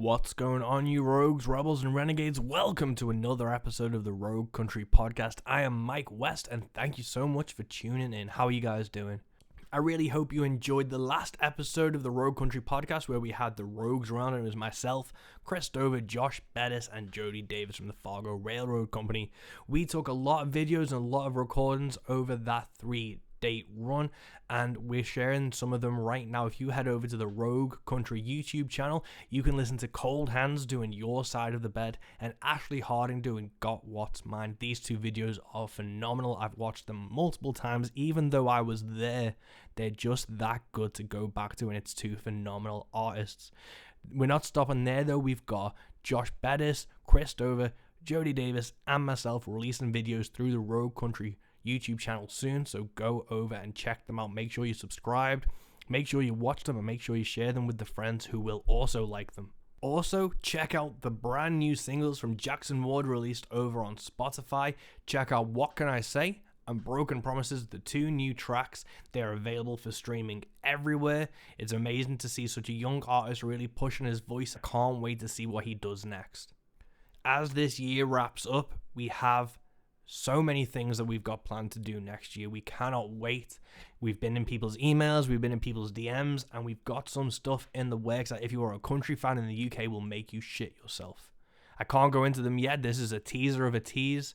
What's going on, you rogues, rebels, and renegades? Welcome to another episode of the Rogue Country Podcast. I am Mike West, and thank you so much for tuning in. How are you guys doing? I really hope you enjoyed the last episode of the Rogue Country Podcast where we had the Rogues around, and it was myself, Chris Dover, Josh Bettis, and Jody Davis from the Fargo Railroad Company. We took a lot of videos and a lot of recordings over that 3-day run, and we're sharing some of them right now. If you head over to the Rogue Country YouTube channel, you can listen to Cold Hands doing Your Side of the Bed and Ashley Harding doing Got What's Mine. These two videos are phenomenal. I've watched them multiple times, even though I was there. They're just that good to go back to, and it's two phenomenal artists. We're not stopping there though. We've got Josh Bettis, Chris Dover, Jody Davis, and myself releasing videos through the Rogue Country YouTube channel soon, so go over and check them out. Make sure you subscribed, make sure you watch them, and make sure you share them with the friends who will also like them. Also, check out the brand new singles from Jackson Ward released over on Spotify. Check out What Can I Say and Broken Promises, the two new tracks. They're available for streaming everywhere. It's amazing to see such a young artist really pushing his voice. I can't wait to see what he does next. As this year wraps up, we have so many things that we've got planned to do next year. We cannot wait. We've been in people's emails, we've been in people's DMs, and we've got some stuff in the works that if you are a country fan in the UK will make you shit yourself. I can't go into them yet. This is a teaser of a tease.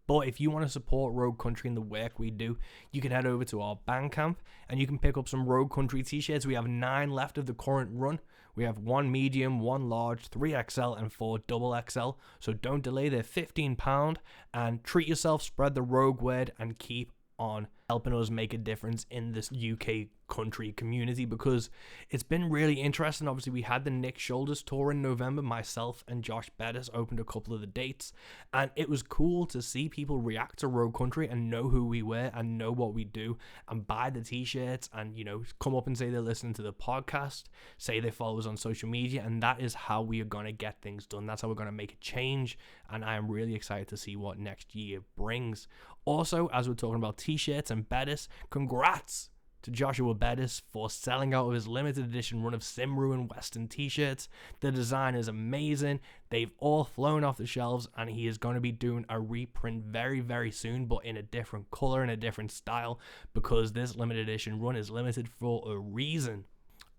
But if you want to support Rogue Country and the work we do, you can head over to our Bandcamp and you can pick up some Rogue Country t-shirts. We have 9 left of the current run. We have 1 medium, 1 large, 3XL, and 4 double XL. So don't delay. They're £15, and treat yourself, spread the Rogue word, and keep on helping us make a difference in this UK country community, because it's been really interesting. Obviously, we had the Nick Shoulders tour in November. Myself and Josh Bettis opened a couple of the dates, and it was cool to see people react to Rogue Country and know who we were and know what we do and buy the t-shirts and, you know, come up and say they're listening to the podcast, say they follow us on social media, and that is how we are going to get things done. That's how we're going to make a change, and I am really excited to see what next year brings. Also, as we're talking about t-shirts and Bettis, congrats to Joshua Bettis for selling out of his limited edition run of Simru and Western t-shirts. The design is amazing. They've all flown off the shelves, and he is going to be doing a reprint very, very soon, but in a different color and a different style, because this limited edition run is limited for a reason.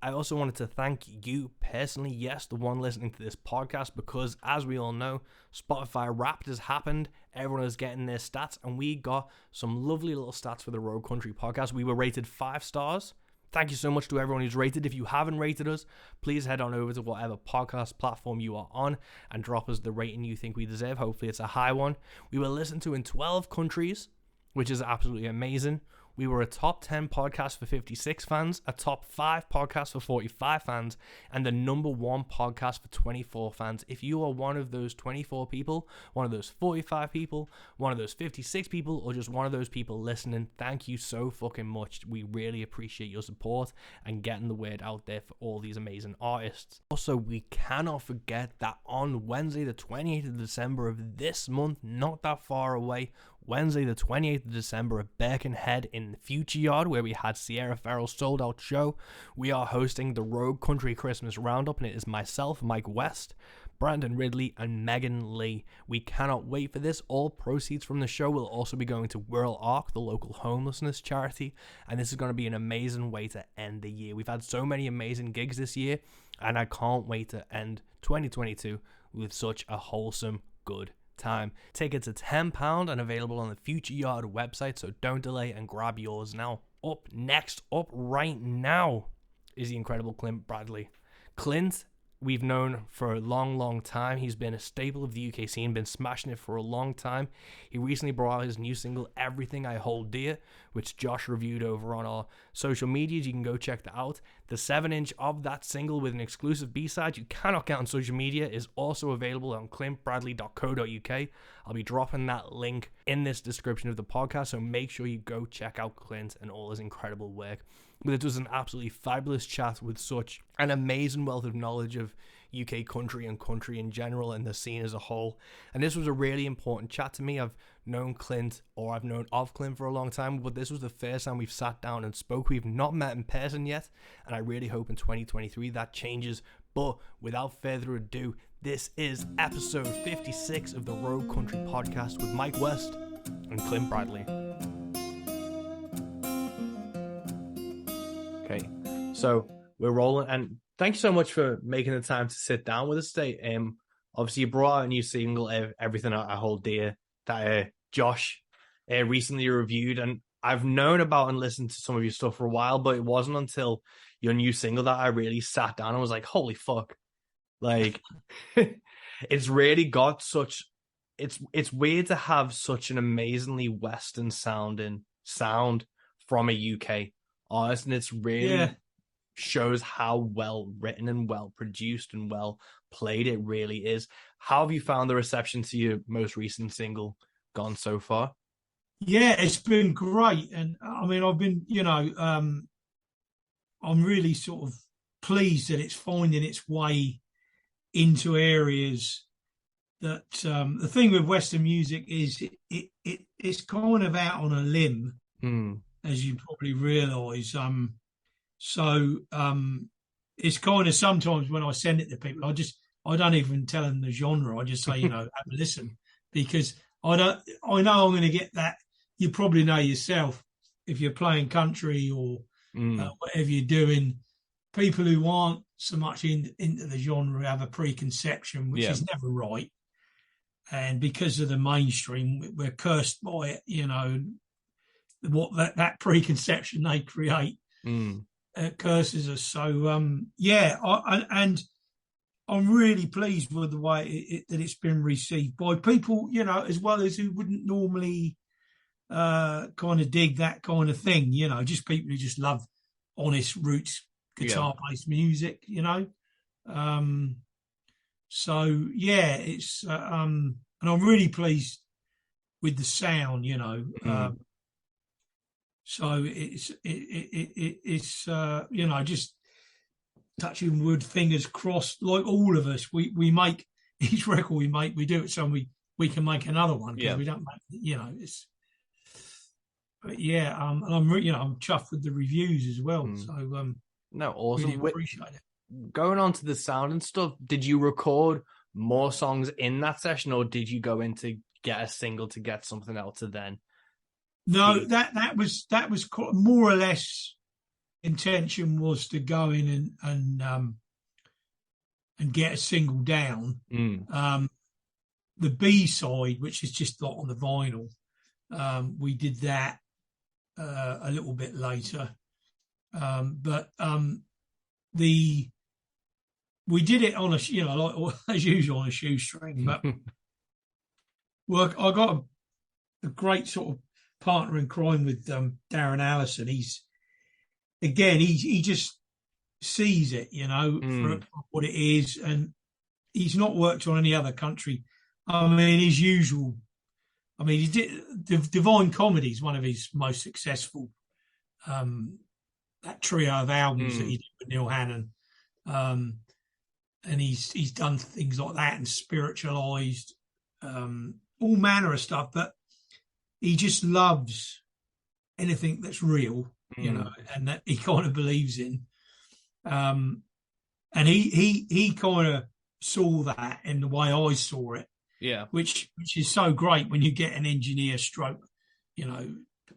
I also wanted to thank you personally, yes, the one listening to this podcast, because as we all know, Spotify Wrapped has happened. Everyone is getting their stats, and we got some lovely little stats for the Rogue Country Podcast. We were rated 5 stars. Thank you so much to everyone who's rated. If you haven't rated us, please head on over to whatever podcast platform you are on and drop us the rating you think we deserve. Hopefully it's a high one. We were listened to in 12 countries, which is absolutely amazing. We were a top 10 podcast for 56 fans, a top 5 podcast for 45 fans, and the number 1 podcast for 24 fans. If you are one of those 24 people, one of those 45 people, one of those 56 people, or just one of those people listening, thank you so fucking much. We really appreciate your support and getting the word out there for all these amazing artists. Also, we cannot forget that on Wednesday, the 28th of December of this month, not that far away, Wednesday the 28th of December at Birkenhead in the Future Yard, where we had Sierra Farrell's sold out show, we are hosting the Rogue Country Christmas Roundup, and it is myself, Mike West, Brandon Ridley, and Megan Lee. We cannot wait for this. All proceeds from the show will also be going to Whirl Arc, the local homelessness charity, and this is going to be an amazing way to end the year. We've had so many amazing gigs this year, and I can't wait to end 2022 with such a wholesome, good time. Tickets are £10 and available on the Future Yard website, so don't delay and grab yours now. Up right now is the incredible Clint Bradley. Clint, we've known for a long time. He's been a staple of the UK scene, been smashing it for a long time. He recently brought out his new single, Everything I Hold Dear, which Josh reviewed over on our social medias. You can go check that out. The 7-inch of that single with an exclusive B-side you cannot get on social media is also available on clintbradley.co.uk. I'll be dropping that link in this description of the podcast, so make sure you go check out Clint and all his incredible work. But it was an absolutely fabulous chat with such an amazing wealth of knowledge of UK country and country in general and the scene as a whole. And this was a really important chat to me. I've known Clint, or I've known of Clint for a long time, but this was the first time we've sat down and spoke. We've not met in person yet, and I really hope in 2023 that changes But without further ado, this is episode 56 of the Rogue Country Podcast with Mike West and Clint Bradley. Okay, so we're rolling, and thank you so much for making the time to sit down with us today. Obviously, you brought out a new single, Everything I Hold Dear, that Josh recently reviewed, and I've known about and listened to some of your stuff for a while, but it wasn't until your new single that I really sat down and was like, holy fuck. Like, it's really got such... It's weird to have such an amazingly Western sounding sound from a UK artist, and it's really shows how well written and well produced and well played it really is. How have you found the reception to your most recent single gone so far? Yeah, it's been great. And I mean, I've been, I'm really sort of pleased that it's finding its way into areas that the thing with Western music is it's kind of out on a limb, as you probably realise. So it's kind of sometimes when I send it to people, I don't even tell them the genre. I just say, have a listen, because I know I'm going to get that. You probably know yourself, if you're playing country or whatever you're doing, people who aren't so much into the genre have a preconception, which is never right. And because of the mainstream, we're cursed by it, what that preconception they create curses us. So, and I'm really pleased with the way that it's been received by people, as well as who wouldn't normally kind of dig that kind of thing, just people who just love honest roots guitar-based music, So it's and I'm really pleased with the sound, so it's just touching wood, fingers crossed. Like all of us, we make each record we do it so we can make another one, because we don't make it's. But and I'm chuffed with the reviews as well. So no, awesome. Really appreciate it. Going on to the sound and stuff, did you record more songs in that session, or did you go in to get a single to get something else to then? No, that was more or less intention was to go in and get a single down. The B side, which is just not on the vinyl, we did that a little bit later, but we did it on a like as usual on a shoestring. But well, I got a great sort of partner in crime with Darren Allison. He just sees it, for what it is, and he's not worked on any other country. I mean, his usual. I mean, he did Divine Comedy is one of his most successful. That trio of albums that he did with Neil Hannon, and he's done things like that and spiritualized, all manner of stuff. But he just loves anything that's real, and that he kind of believes in. And he kind of saw that in the way I saw it. Yeah, which is so great when you get an engineer stroke,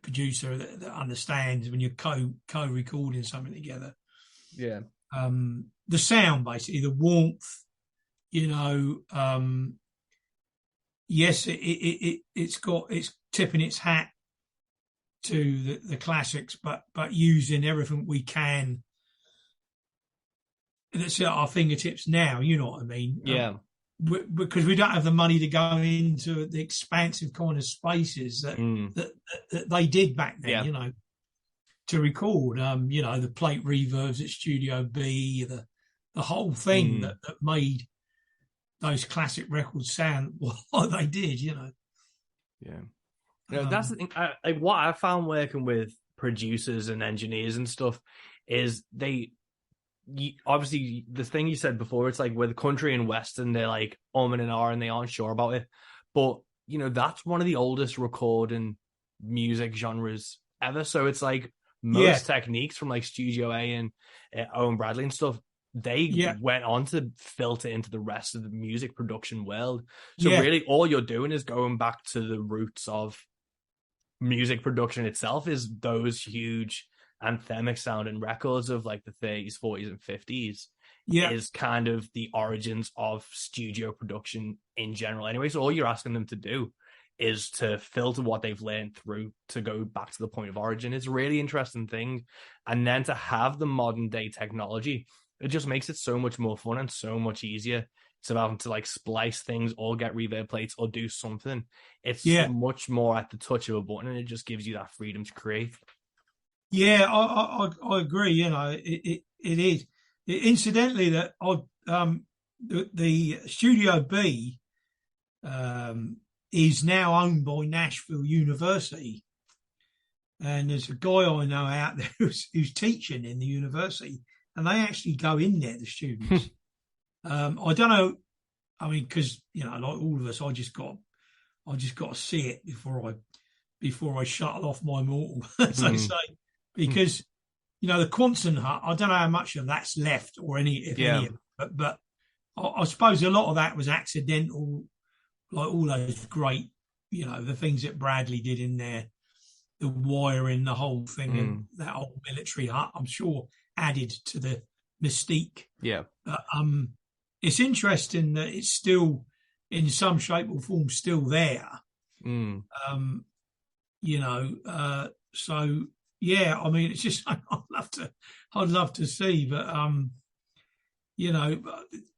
producer that understands when you're co-recording something together. Yeah. The sound, basically, the warmth, yes, it's tipping its hat to the classics, but using everything we can that's at our fingertips now, you know what I mean? Yeah. Because we don't have the money to go into the expansive kind of spaces that they did back then, to record. The plate reverbs at Studio B, the whole thing that made those classic records sound like they did, Yeah. That's the thing. What I found working with producers and engineers and stuff is obviously the thing you said before, it's like with country and western, they're like and ahhing and they aren't sure about it, but that's one of the oldest recording music genres ever. So it's like most techniques from like Studio A and Owen Bradley and stuff, they went on to filter into the rest of the music production world. So Yeah. really all you're doing is going back to the roots of music production itself, is those huge anthemic sounding records of like the 30s, 40s, and 50s. Yeah. Is kind of the origins of studio production in general anyway. So all you're asking them to do is to filter what they've learned through to go back to the point of origin. It's a really interesting thing. And then to have the modern day technology, it just makes it so much more fun and so much easier. So having to like splice things or get reverb plates or do something, it's much more at the touch of a button, and it just gives you that freedom to create. Yeah, I agree. You know, it is. Incidentally, that the Studio B is now owned by Nashville University, and there's a guy I know out there who's teaching in the university, and they actually go in there, the students. I don't know. I mean, because you know, like all of us, I just got to see it before I shuttle off my mortal, as they say, because you know the Quanson hut. I don't know how much of that's left or any, any of it, but I suppose a lot of that was accidental, like all those great, you know, the things that Bradley did in there, the wiring, the whole thing, and that old military hut, I'm sure added to the mystique. Yeah. But it's interesting that it's still, in some shape or form, still there. You know, so yeah, I mean, it's just I'd love to see, but you know,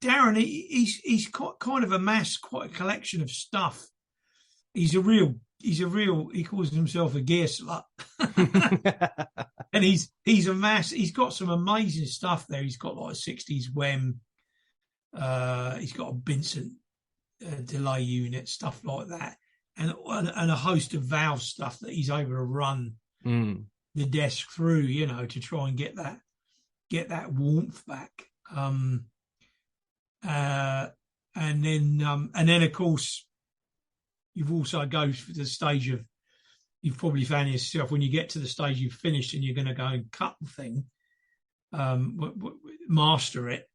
Darren, he's kind of amassed quite a collection of stuff. He calls himself a gear slut. And he's got some amazing stuff there. He's got like a 60s WEM, he's got a Vincent delay unit, stuff like that, and a host of valve stuff that he's able to run the desk through, you know, to try and get that warmth back. And then of course you've also go for the stage of, you've probably found yourself when you get to the stage you've finished and you're going to go and cut the thing, master it.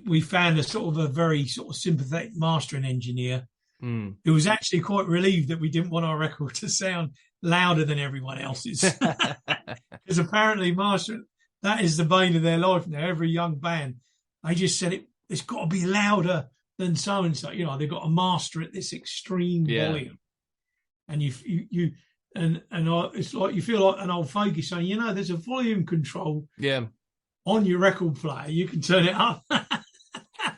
We found a very sort of sympathetic mastering engineer who was actually quite relieved that we didn't want our record to sound louder than everyone else's. Because apparently mastering, that is the bane of their life now. Every young band, they just said it's got to be louder than so and so. You know, they've got to master at this extreme volume. And it's like you feel like an old fogey saying, you know, there's a volume control on your record player. You can turn it up.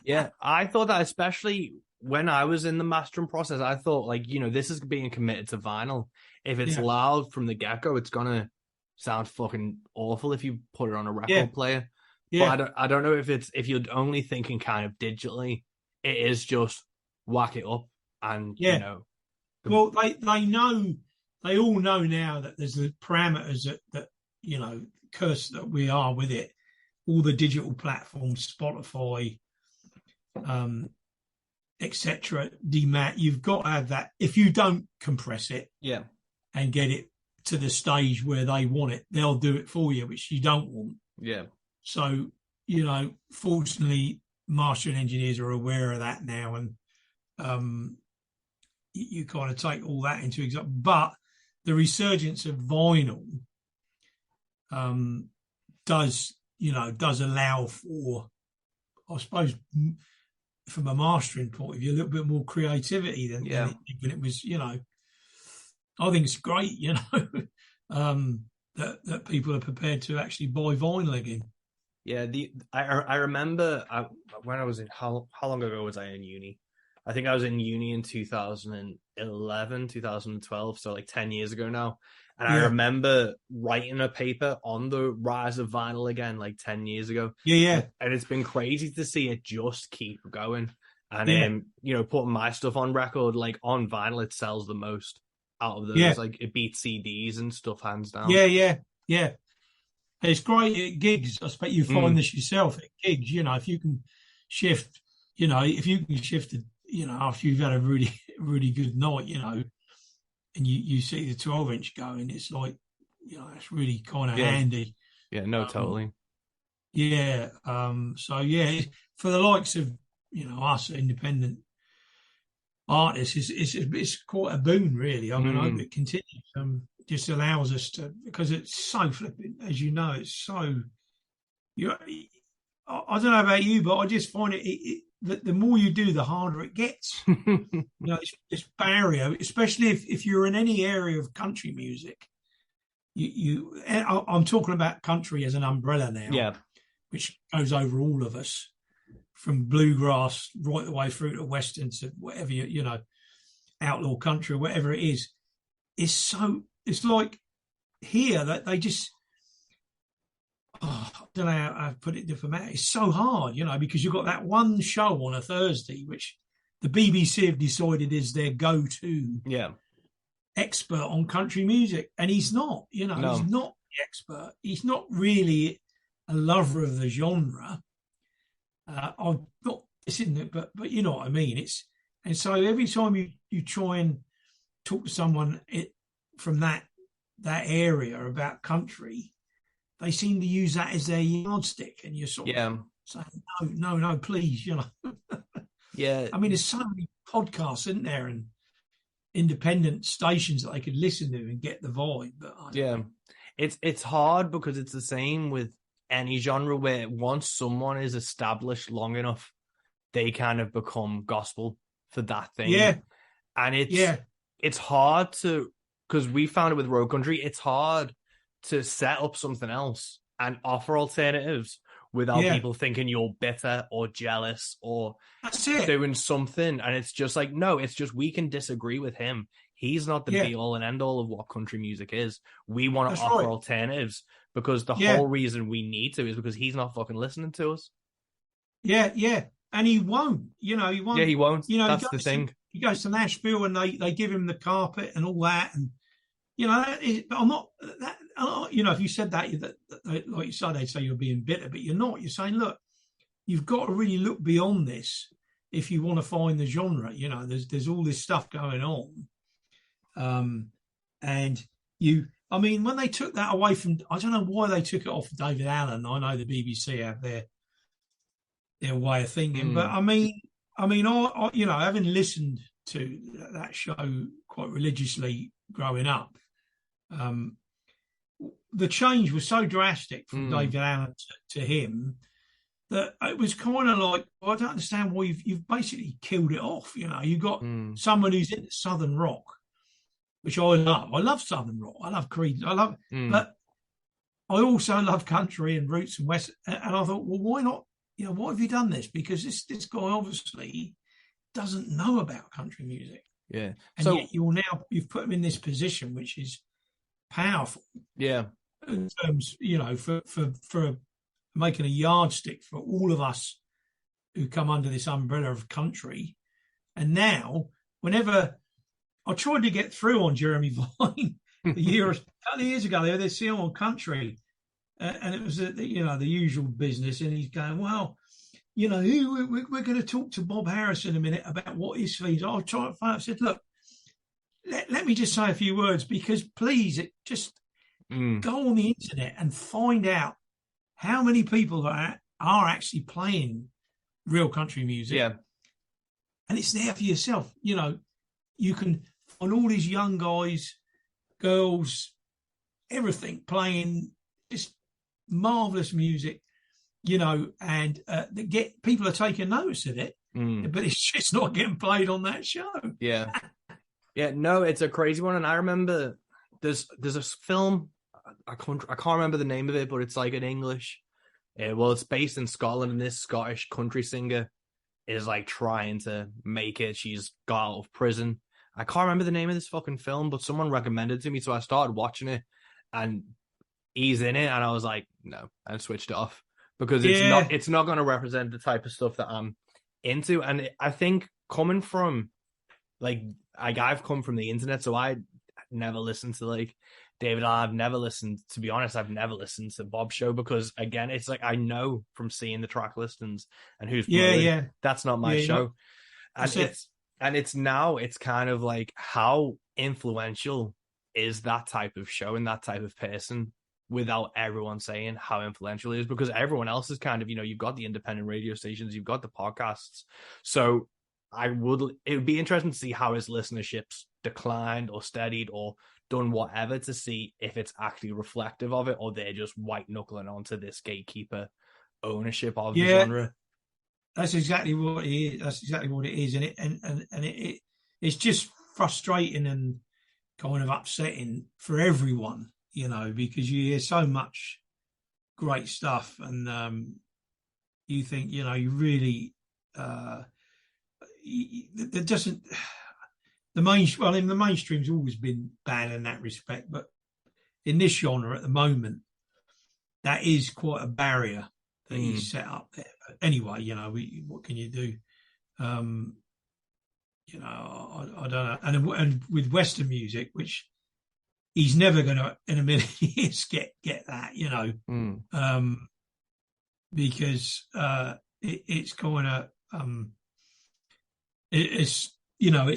Yeah, I thought that, especially when I was in the mastering process, I thought, like, you know, this is being committed to vinyl. If it's loud from the get-go, it's going to sound fucking awful if you put it on a record player. Yeah. But I don't know if you're only thinking kind of digitally, it is just whack it up and, you know. Well, they all know now that there's the parameters that you know, curse that we are with it. All the digital platforms, Spotify, etc. DMAT, you've got to have that. If you don't compress it, and get it to the stage where they want it, they'll do it for you, which you don't want. Yeah. So, you know, fortunately, mastering engineers are aware of that now, and you kind of take all that into account. But the resurgence of vinyl does allow for, I suppose, from a mastering point of view, a little bit more creativity than it was, you know. I think it's great, you know, that people are prepared to actually buy vinyl again. Yeah, I remember when I was in, how long ago was I in uni? I think I was in uni in 2011, 2012, so like 10 years ago now. And I remember writing a paper on the rise of vinyl again, like 10 years ago. Yeah. And it's been crazy to see it just keep going. And, you know, putting my stuff on record, like on vinyl, it sells the most out of those. Like it beats CDs and stuff hands down. Yeah. It's great at gigs. I expect you find this yourself at gigs, you know, if you can shift, you know, after you've had a really, really good night, you know, and you see the 12-inch going, it's like, you know, it's really kind of handy. Yeah, no, totally. Yeah. So yeah, for the likes of us independent artists, it's quite a boon, really. I mean, I hope Mm. it continues. Just allows us to, because it's so flipping, as you know, it's so. You, I don't know about you, but I just find the more you do, the harder it gets. This barrier, especially if you're in any area of country music. I'm talking about country as an umbrella now, Yeah. which goes over all of us, from bluegrass right the way through to western to whatever outlaw country, whatever it is. It's like here that they just, I don't know how to put it diplomatic. It's so hard, because you've got that one show on a Thursday, which the BBC have decided is their go-to Yeah. expert on country music, and he's not. He's No. not the expert. He's not really a lover of the genre. I'm not, isn't it? But you know what I mean. And so every time you try and talk to someone from that area about country, they seem to use that as their yardstick, and you're sort of saying, no, please, Yeah. I mean, there's so many podcasts, isn't there, and independent stations that they could listen to and get the vibe. But it's hard because it's the same with any genre where once someone is established long enough, they kind of become gospel for that thing. Yeah. And it's hard to, because we found it with road country, it's hard to set up something else and offer alternatives without people thinking you're bitter or jealous or doing something. And it's just like, no, it's just, we can disagree with him. He's not the be all and end all of what country music is. We want to offer alternatives because the whole reason we need to is because he's not fucking listening to us. Yeah. And he won't, he won't. Yeah, he won't. That's the thing. He goes to Nashville and they give him the carpet and all that. And, but I'm not that, if you said that, like you said, they'd say you're being bitter, but you're not. You're saying, look, you've got to really look beyond this if you want to find the genre. There's all this stuff going on. And when they took that away from, I don't know why they took it off David Allen. I know the BBC have their way of thinking, but I having listened to that show quite religiously growing up, the change was so drastic from David Allen to him that it was kind of like, I don't understand why you've basically killed it off. You've got someone who's into Southern rock, which I love. I love Southern rock. I love Creed. I love it. But I also love country and roots and west. And I thought, well, why not? Why have you done this? Because this guy obviously doesn't know about country music. Yeah. And yet you've put him in this position, which is powerful. Yeah. In terms, for making a yardstick for all of us who come under this umbrella of country. And now, whenever I tried to get through on Jeremy Vine a couple of years ago, they see him on country, and it was the usual business. And he's going, well, we're going to talk to Bob Harris in a minute about what his fees. I'll try to find. I said, look, let me just say a few words, because please, go on the internet and find out how many people are actually playing real country music. Yeah. And it's there for yourself. You can find all these young guys, girls, everything playing just marvelous music, and people are taking notice of it, but it's just not getting played on that show. Yeah. Yeah, no, it's a crazy one. And I remember there's a film, I can't remember the name of it, but it's like in English. It's based in Scotland, and this Scottish country singer is like trying to make it. She's got out of prison. I can't remember the name of this fucking film, but someone recommended it to me, so I started watching it, and he's in it, and I was like, no, I switched it off because it's not going to represent the type of stuff that I'm into. And I think coming from like I've come from the internet, so I never listened to like David. I've never listened, to be honest, I've never listened to Bob's show because, again, it's like I know from seeing the track listings and who's playing. That's not my show. And it's now, it's kind of like, how influential is that type of show and that type of person without everyone saying how influential it is, because everyone else is kind of, you've got the independent radio stations, you've got the podcasts. So it would be interesting to see how his listenership's declined or steadied or done whatever, to see if it's actually reflective of it, or they're just white knuckling onto this gatekeeper ownership of the genre. That's exactly what it is. That's exactly what it is, and it's just frustrating and kind of upsetting for everyone, because you hear so much great stuff, and you think, you really there doesn't the mainstream's always been bad in that respect, but in this genre at the moment, that is quite a barrier that he's set up there. But anyway, what can you do? I don't know. And with Western music, which he's never going to in a million years get that, because it's kind of it's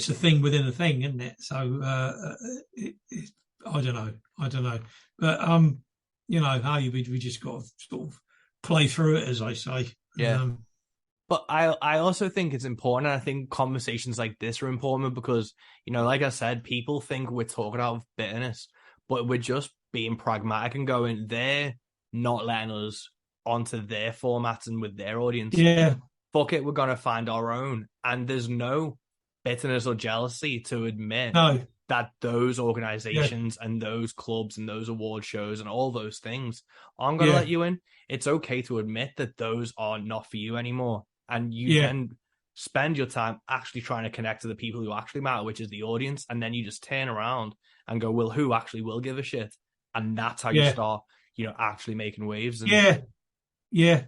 a thing within a thing, isn't it? So I don't know, but hey, we just got to sort of play through it, as I say. Yeah. But I also think it's important, and I think conversations like this are important because, like I said, people think we're talking out of bitterness, but we're just being pragmatic and going, they're not letting us onto their formats and with their audience. Yeah. Fuck it, we're going to find our own. And there's no bitterness or jealousy to admit that those organizations and those clubs and those award shows and all those things aren't going to let you in. It's okay to admit that those are not for you anymore. And you can spend your time actually trying to connect to the people who actually matter, which is the audience. And then you just turn around and go, well, who actually will give a shit? And that's how you start, actually making waves. And... Yeah.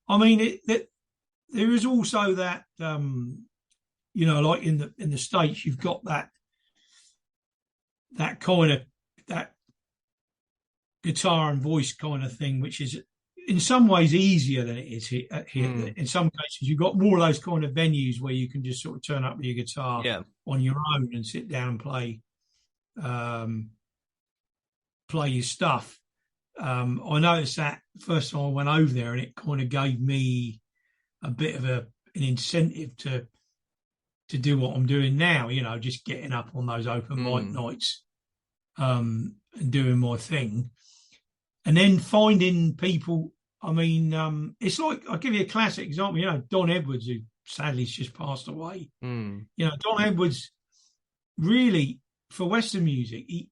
I mean, there is also that, like in the States, you've got that kind of that guitar and voice kind of thing, which is in some ways easier than it is here. In some cases, you've got more of those kind of venues where you can just sort of turn up with your guitar on your own and sit down and play your stuff. I noticed that first time I went over there, and it kind of gave me a bit of an incentive to do what I'm doing now, just getting up on those open mic nights and doing my thing. And then finding people, I mean, it's like, I'll give you a classic example, Don Edwards, who sadly has just passed away. Don Edwards, really, for Western music, he,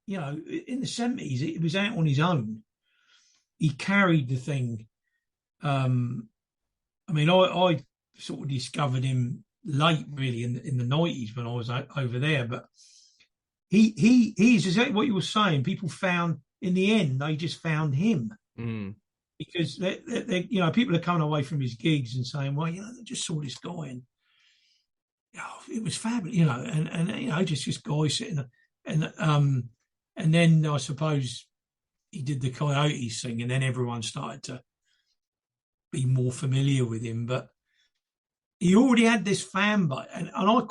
in the 70s, it was out on his own. He carried the thing. I mean, I sort of discovered him late, really, in the 90s when I was over there. But he's exactly what you were saying. People found, in the end, they just found him. Because they people are coming away from his gigs and saying, well, they just saw this guy and it was fabulous, and just this guy sitting there, and then I suppose he did the Coyotes thing, and then everyone started to be more familiar with him. But he already had this fan base, and I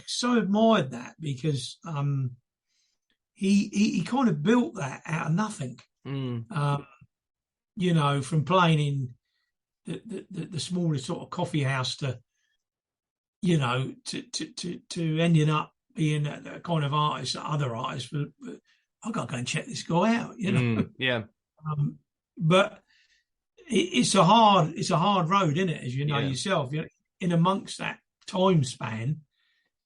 so admired that, because he kind of built that out of nothing. From playing in the smallest sort of coffee house to ending up being that kind of artist that other artists, but I've got to go and check this guy out, but it's a hard road, isn't it? As you know yourself, in amongst that time span,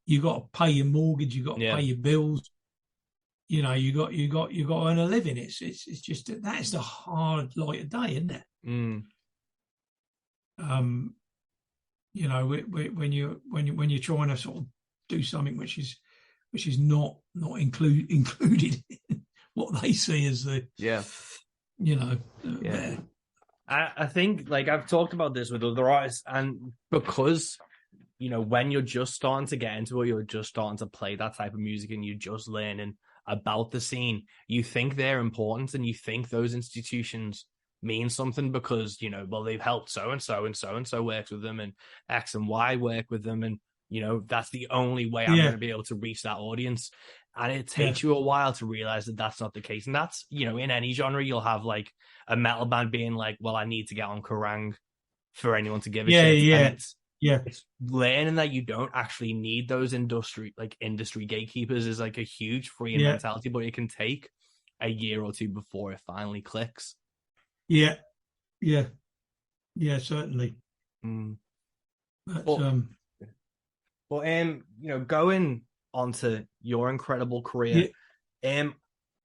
you got to pay your mortgage, you got to pay your bills. You got to earn a living. It's just that is the hard light of day, isn't it? When you're trying to sort of do something which is not included in what they see as the I think, like, I've talked about this with other artists, and because when you're just starting to get into it, you're just starting to play that type of music, and you're just learning about the scene, you think they're important, and you think those institutions mean something because they've helped so and so and so and so works with them, and X and Y work with them, and You know, that's the only way I'm Yeah. going to be able to reach that audience. And it Yeah. takes you a while to realize that that's not the case. And that's, you know, in any genre, you'll have like a metal band being like, well, I need to get on Kerrang for anyone to give a Yeah. shit. And Yeah. Yeah. it's learning that you don't actually need those industry gatekeepers is like a huge freeing Yeah. mentality, but it can take a year or two before it finally clicks. Yeah. Yeah. Yeah. Certainly. Mm. But You know, going onto your incredible career, yeah.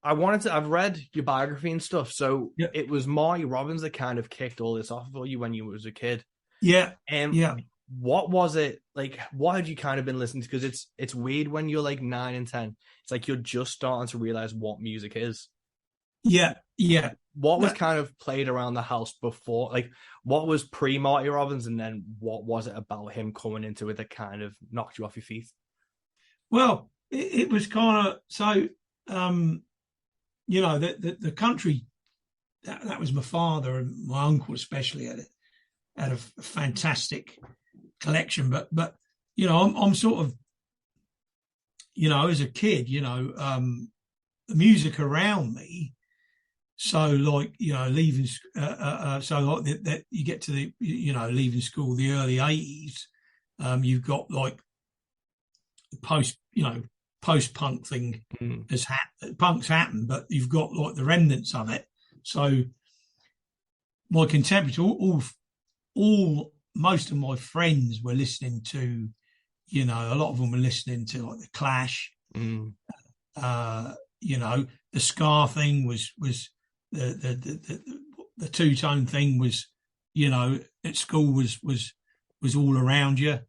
I've read your biography and stuff. So Yeah. it was Marty Robbins that kind of kicked all this off for you when you was a kid. Yeah. Yeah. What was it like? What had you kind of been listening to? Because it's weird when you're like 9 and 10. It's like you're just starting to realize what music is. Yeah. Yeah. What was kind of played around the house before? Like, what was pre Marty Robbins, and then what was it about him coming into it that kind of knocked you off your feet? Well, it was kind of so. You know, the country that was my father and my uncle especially had a fantastic collection. But you know, I'm sort of, you know, as a kid, you know, the music around me. So like, you know, leaving, so like that you get to the, you know, leaving school, the early 80s, you've got like the post-punk thing punk's happened, but you've got like the remnants of it. So my contemporaries, all most of my friends were listening to, you know, a lot of them were listening to like the Clash. You know, the ska thing was the two-tone thing was, you know, at school was all around you.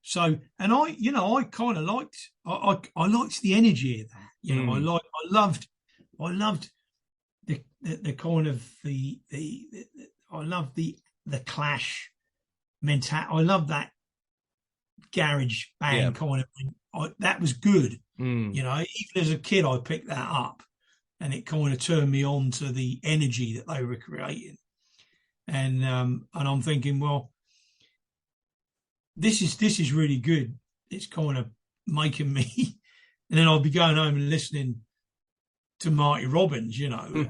So, and I, you know, I kind of liked, I liked the energy of that. You know, I loved the kind of I loved the Clash mentality. I loved that garage band kind of thing. That was good. You know, even as a kid, I picked that up, and it kind of turned me on to the energy that they were creating. And I'm thinking, well, this is really good. It's kind of making me, and then I'll be going home and listening to Marty Robbins, you know,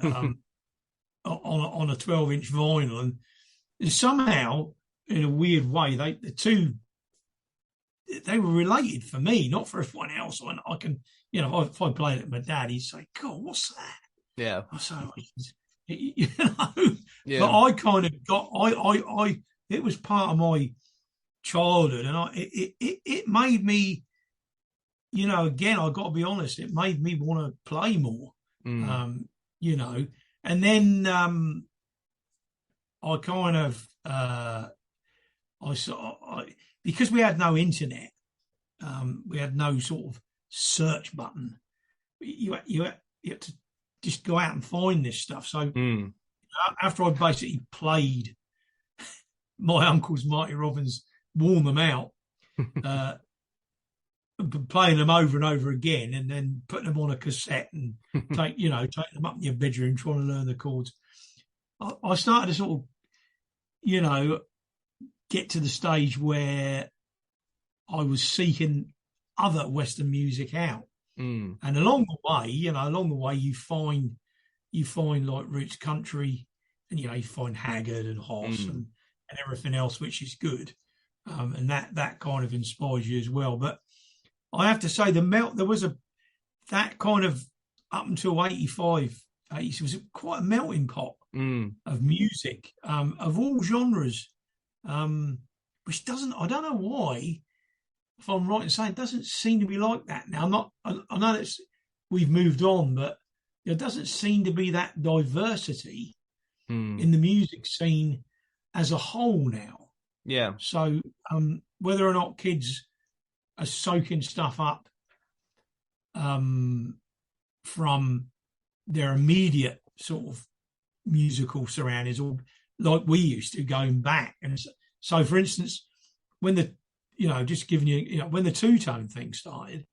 on a 12-inch vinyl, and somehow, in a weird way, they were related for me, not for everyone else. And I can, you know, if I played it with my dad, he'd say, "God, what's that?" Yeah. So, you know, yeah. But I kind of got, I, it was part of my childhood, and it made me, you know, again, I got to be honest, it made me want to play more, you know, and then I kind of, because we had no internet, we had no sort of search button. You had to just go out and find this stuff. So after I basically played my uncle's Marty Robbins, worn them out, playing them over and over again, and then putting them on a cassette and take them up in your bedroom, trying to learn the chords. I started to sort of, you know, get to the stage where I was seeking other Western music out. And along the way, you find like roots country, and, you know, you find Haggard and Hoss and everything else, which is good. And that kind of inspires you as well. But I have to say there was that kind of up until 85, 80s, was quite a melting pot of music, of all genres, which I don't know why, if I'm right in saying, it doesn't seem to be like that now. I know that we've moved on, but there doesn't seem to be that diversity in the music scene as a whole now. Yeah. So whether or not kids are soaking stuff up from their immediate sort of musical surroundings, or like we used to, going back. And so, for instance, when just giving you, when the two-tone thing started,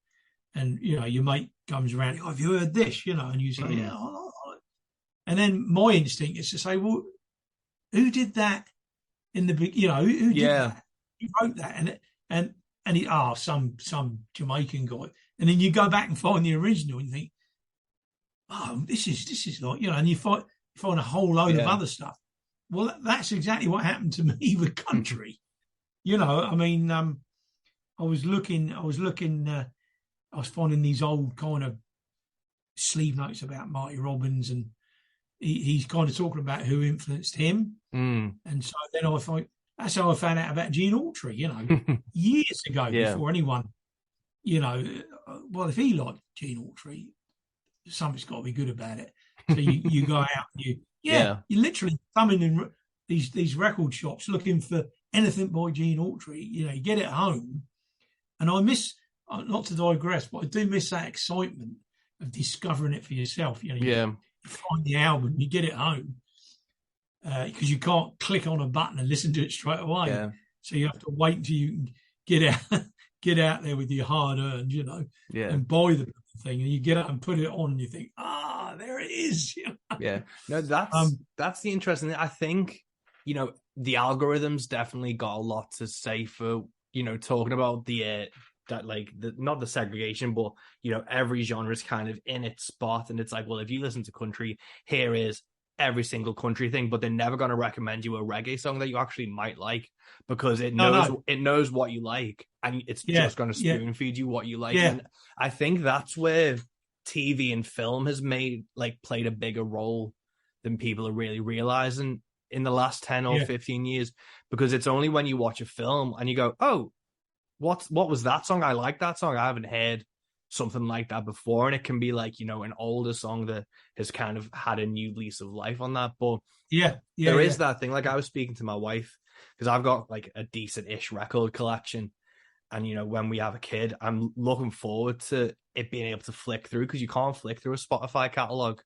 and, you know, your mate comes around, "Oh, have you heard this?" You know, and you say, "Yeah, I like it." And then my instinct is to say, "Well, who did that in the big? You know, who did that? Who wrote that?" and he some Jamaican guy, and then you go back and find the original, and you think, oh, this is like, and you find a whole load of other stuff. Well, that's exactly what happened to me with country. I mean, I was finding these old kind of sleeve notes about Marty Robbins, and he's kind of talking about who influenced him. And so then that's how I found out about Gene Autry, years ago, before anyone, well, if he liked Gene Autry, something's got to be good about it. So you go out and you literally thumbing in these record shops looking for anything by Gene Autry. You get it home, and I miss, not to digress, but I do miss that excitement of discovering it for yourself. You find the album, you get it home, because you can't click on a button and listen to it straight away. Yeah. So you have to wait until you can get out there with your hard earned, and buy the thing, and you get up and put it on, and you think, there it is. Yeah, no, that's the interesting thing. I think, the algorithms definitely got a lot to say for, talking about not the segregation, but every genre is kind of in its spot, and it's like, well, if you listen to country, here is every single country thing, but they're never going to recommend you a reggae song that you actually might like, because it knows what you like, and it's just going to spoon feed you what you like. And I think that's where TV and film has played a bigger role than people are really realizing in the last 10 or 15 years, because it's only when you watch a film and you go, oh, what was that song? I like that song. I haven't heard something like that before. And it can be like, an older song that has kind of had a new lease of life on that. But there is that thing. Like, I was speaking to my wife, because I've got like a decent-ish record collection. And, when we have a kid, I'm looking forward to it being able to flick through, because you can't flick through a Spotify catalog.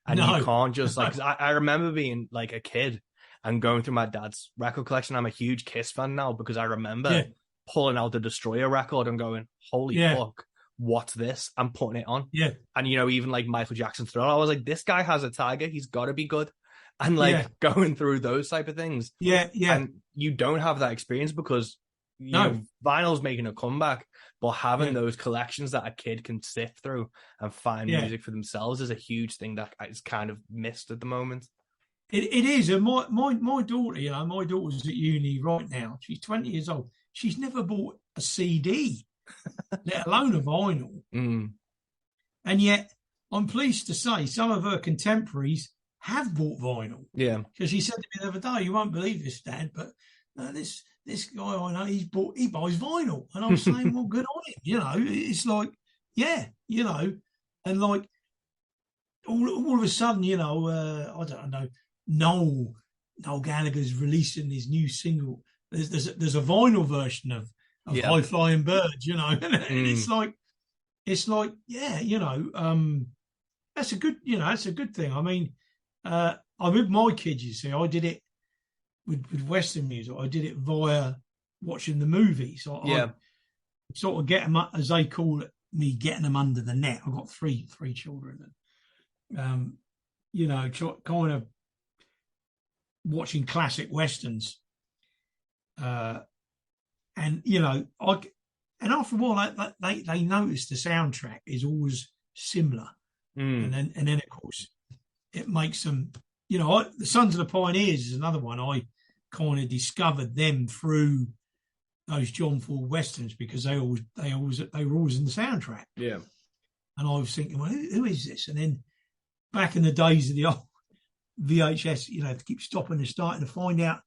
And you can't just cause I remember being like a kid and going through my dad's record collection. I'm a huge Kiss fan now, because I remember pulling out the Destroyer record and going, holy fuck, what's this? I'm putting it on. Yeah. And, even like Michael Jackson's Thriller, I was like, this guy has a tiger. He's got to be good. And going through those type of things. Yeah. Yeah. And you don't have that experience because vinyl's making a comeback, but having those collections that a kid can sift through and find music for themselves is a huge thing that is kind of missed at the moment. It is. And my daughter, my daughter's at uni right now. She's 20 years old. She's never bought a CD, let alone a vinyl. And yet, I'm pleased to say some of her contemporaries have bought vinyl. Yeah. Because she said to me the other day, you won't believe this, Dad, but this guy I know, he buys vinyl. And I'm saying, well, good on him. It's like, and like all of a sudden, I don't know, Noel Gallagher's releasing his new single. There's a vinyl version of High Flying Birds, and it's like, that's a good thing. I mean, I'm with my kids, you see, I did it with Western music. I did it via watching the movies. I sort of get them, as they call it, me getting them under the net. I've got three children, and kind of watching classic westerns. And after a while, they notice the soundtrack is always similar, and then of course it makes them. The Sons of the Pioneers is another one. I kind of discovered them through those John Ford westerns, because they were always in the soundtrack. Yeah, and I was thinking, well, who is this? And then back in the days of the old VHS, to keep stopping and starting to find out.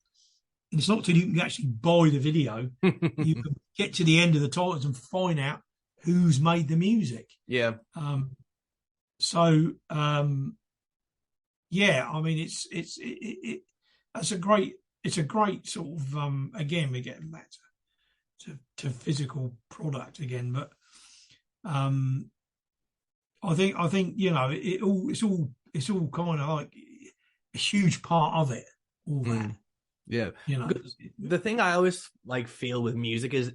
And it's not till you can actually buy the video, you can get to the end of the titles and find out who's made the music. Yeah. I mean, it's a great sort of, again, we're getting back to physical product again, but I think it's all kind of like a huge part of it, all that. Yeah. The thing I always feel with music is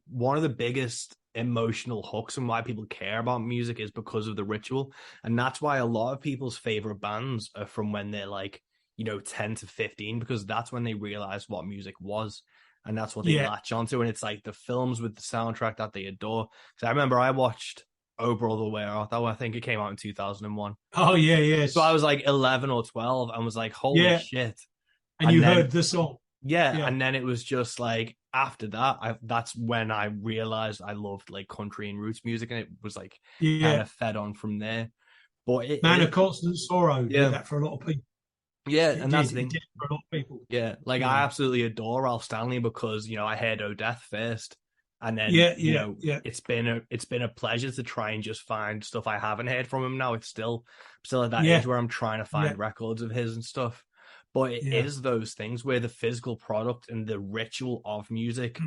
one of the biggest emotional hooks and why people care about music is because of the ritual. And that's why a lot of people's favorite bands are from when they're 10 to 15, because that's when they realized what music was. and that's what they latch onto. And it's like the films with the soundtrack that they adore. So I remember I watched Oh Brother Where Art Thou? I think it came out in 2001. Oh yeah, yes. So I was like 11 or 12 and was like, holy shit. And you heard the song. Yeah, and then it was just like after that, that's when I realized I loved like country and roots music, and it was like kind of fed on from there. But Man of Constant Sorrow did that for a lot of people. Yeah, and that's the thing. It did for a lot of people. Yeah, like I absolutely adore Ralph Stanley because I heard Oh Death first, and then it's been a pleasure to try and just find stuff I haven't heard from him now. It's still at that age where I'm trying to find records of his and stuff. But it is those things where the physical product and the ritual of music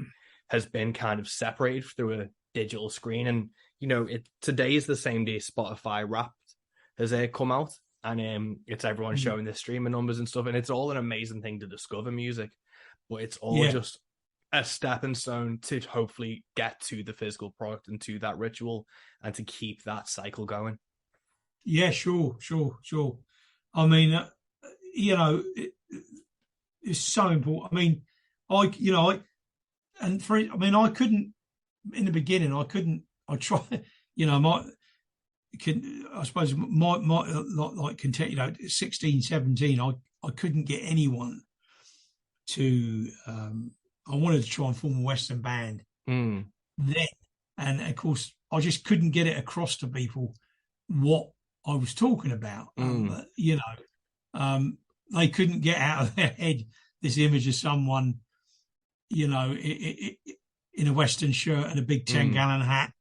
has been kind of separated through a digital screen. And, today is the same day Spotify Wrapped has come out. And it's everyone showing their streaming numbers and stuff. And it's all an amazing thing to discover music. But it's all just a stepping stone to hopefully get to the physical product and to that ritual and to keep that cycle going. Yeah, sure. I mean... it's so important. I mean, I couldn't in the beginning. I tried, I suppose my like content, 16, 17, I couldn't get anyone to. I wanted to try and form a Western band then, and of course, I just couldn't get it across to people what I was talking about. They couldn't get out of their head this image of someone, in a Western shirt and a big 10-gallon hat,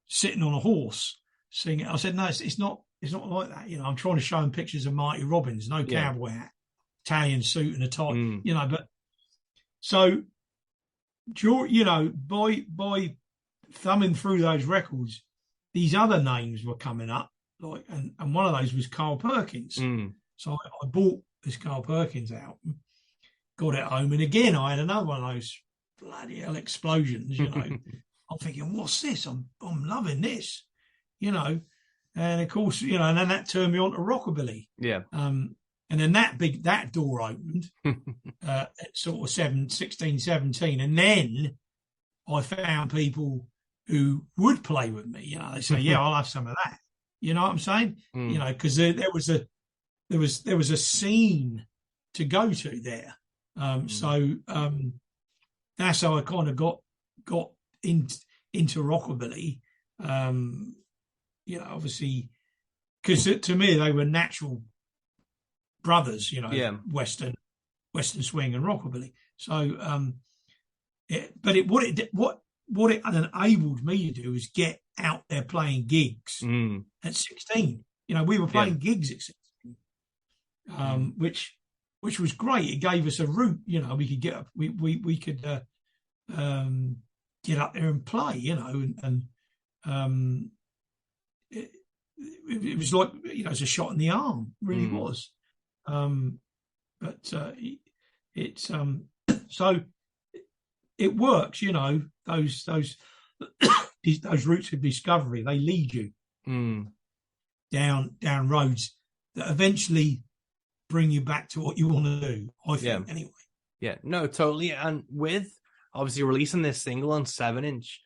sitting on a horse, singing. I said, no, it's not like that. I'm trying to show them pictures of Marty Robbins, no cowboy hat, Italian suit and a tie, But so, by thumbing through those records, these other names were coming up, like, and one of those was Carl Perkins. So I bought this Carl Perkins album, got it home, and again I had another one of those bloody hell explosions. I'm thinking, what's this? I'm loving this, and of course, and then that turned me on to rockabilly. And then that door opened at sort of 16, 17, and then I found people who would play with me. They say, yeah, I'll have some of that. You know what I'm saying? Because there was a scene to go to there. So that's how I kind of got into rockabilly. Obviously, because to me they were natural brothers. Western swing and rockabilly. So, what it enabled me to do is get out there playing gigs at 16. We were playing gigs at 16. Which was great. It gave us a route. We could get up. We could get up there and play. It was like it's a shot in the arm. It really was. It's so it works. Those routes of discovery, they lead you down roads that eventually bring you back to what you want to do, I think, anyway. Yeah, no, totally. And with obviously releasing this single on 7-inch,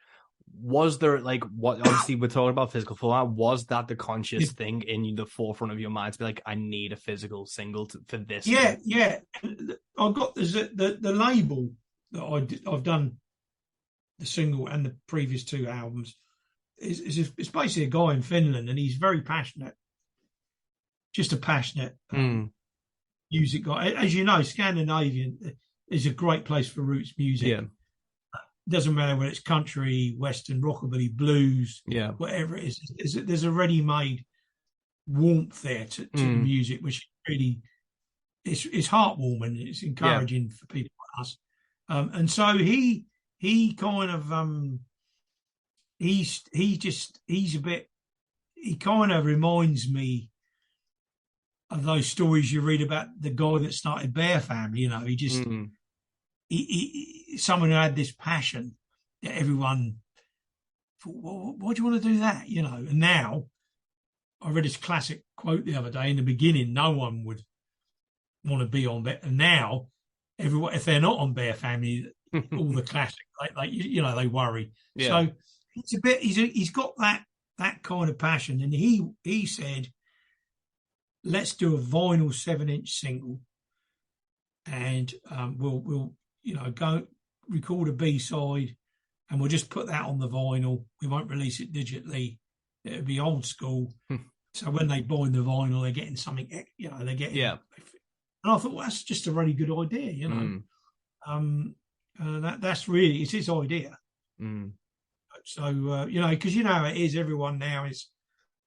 was there what obviously we're talking about physical format, was that the conscious thing in the forefront of your mind to be like, I need a physical single for this? Yeah. I've got the label that I've done the single and the previous two albums. It's basically a guy in Finland, and he's very passionate, just a passionate music guy. As you know, Scandinavian is a great place for roots music. It doesn't matter whether it's country, western, rockabilly, blues, whatever it is. There's a ready-made warmth there to the music, which really it's heartwarming. It's encouraging for people like us. And so he kind of he kind of reminds me of those stories you read about the guy that started Bear Family. He just he someone who had this passion that everyone thought, well, why do you want to do that? And now I read this classic quote the other day. In the beginning, no one would want to be on Bear, and now everyone, if they're not on Bear Family, all the classic, they worry. Yeah. So he's got that kind of passion, and he said, let's do a vinyl 7-inch single, and we'll go record a B-side, and we'll just put that on the vinyl. We won't release it digitally. It'll be old school. So when they buy the vinyl, they're getting something, they're getting. Yeah. And I thought, well, that's just a really good idea, that's really, it's his idea. So, because how it is, everyone now is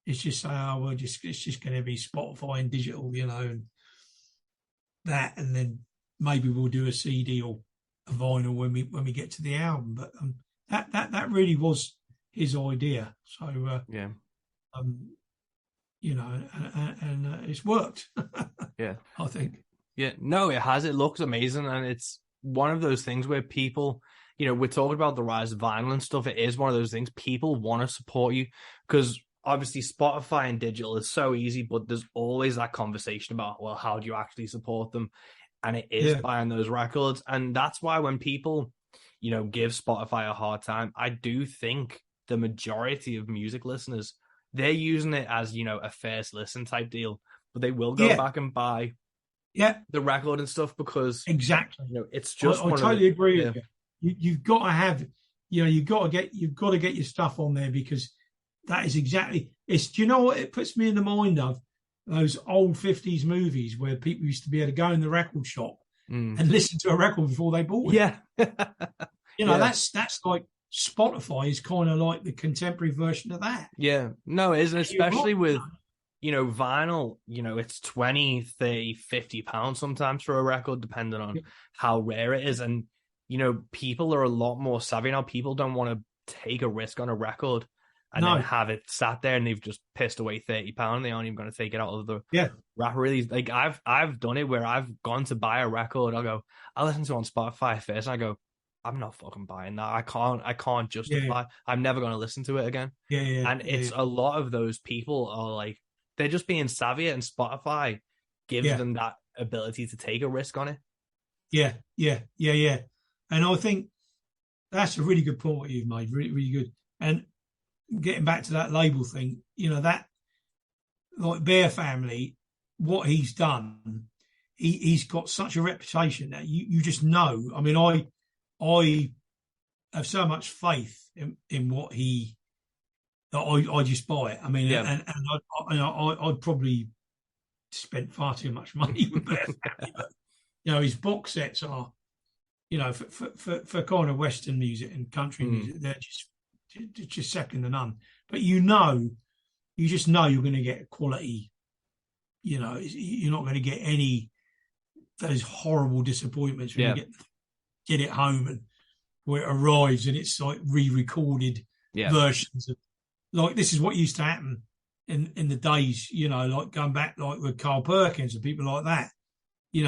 just saying, oh, well, it's just going to be Spotify and digital, and that, and then maybe we'll do a CD or a vinyl when we get to the album. But that really was his idea. So, and it's worked. Yeah, I think. Yeah, no, it has. It looks amazing, and it's one of those things where people, we're talking about the rise of vinyl and stuff. It is one of those things people want to support you, because obviously Spotify and digital is so easy, but there's always that conversation about, well, how do you actually support them? And it is buying those records. And that's why when people, give Spotify a hard time, I do think the majority of music listeners, they're using it as, a first listen type deal, but they will go back and buy the record and stuff, because exactly, it's just I totally agree with you. You've got to have, you've got to get your stuff on there, because that is exactly, it's, do you know what it puts me in the mind of? Those old 50s movies where people used to be able to go in the record shop and listen to a record before they bought it. That's like Spotify is kind of like the contemporary version of that. Yeah, no, it is, especially with vinyl, it's 20, 30, 50 pounds sometimes for a record, depending on how rare it is. And, people are a lot more savvy now. People don't want to take a risk on a record and then have it sat there and they've just pissed away £30. They aren't even going to take it out of the rap release. Like I've done it where I've gone to buy a record. I'll listen to it on Spotify first, and I go, I'm not fucking buying that. I can't justify. I'm never going to listen to it again. It's a lot of those people are like, they're just being savvy, and Spotify gives them that ability to take a risk on it. Yeah. And I think that's a really good point you've made. Really, really good. And getting back to that label thing, that, like Bear Family, what he's done, he's got such a reputation that you just know. I mean, I have so much faith in what that I just buy it. I mean, and I'd probably spent far too much money with Bear Family, but his box sets are, for kind of Western music and country music, they're just second to none. But you just know you're going to get quality. You're not going to get any those horrible disappointments when you get it home and where it arrives and it's like re-recorded versions of, like, this is what used to happen in the days, like going back, like with Carl Perkins and people like that. You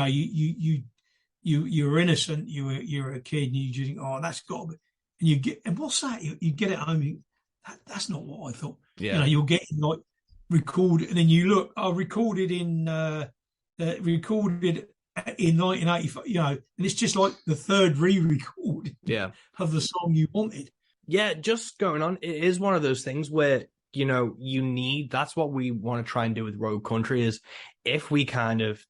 were innocent, you were a kid, and you just think, oh, that's got to be, and what's that? You get it home, that's not what I thought. You're getting like recorded, and then you look, recorded in 1985, and it's just like the third re-record of the song you wanted. Yeah, just going on. It is one of those things where, you need, that's what we want to try and do with Rogue Country, is if we kind of,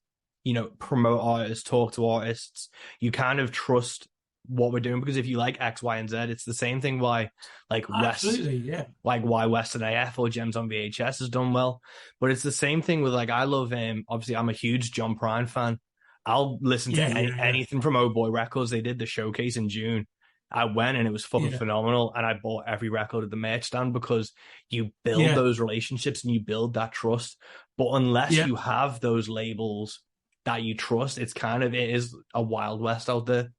promote artists, talk to artists, you kind of trust what we're doing, because if you like X, Y, and Z, it's the same thing why why Western AF or Gems on VHS has done well. But it's the same thing with, like, I love obviously I'm a huge John Prine fan. I'll listen to anything from Oh Boy Records. They did the showcase in June. I went and it was fucking phenomenal, and I bought every record at the merch stand, because you build those relationships and you build that trust. But unless you have those labels that you trust, it is a wild west out there.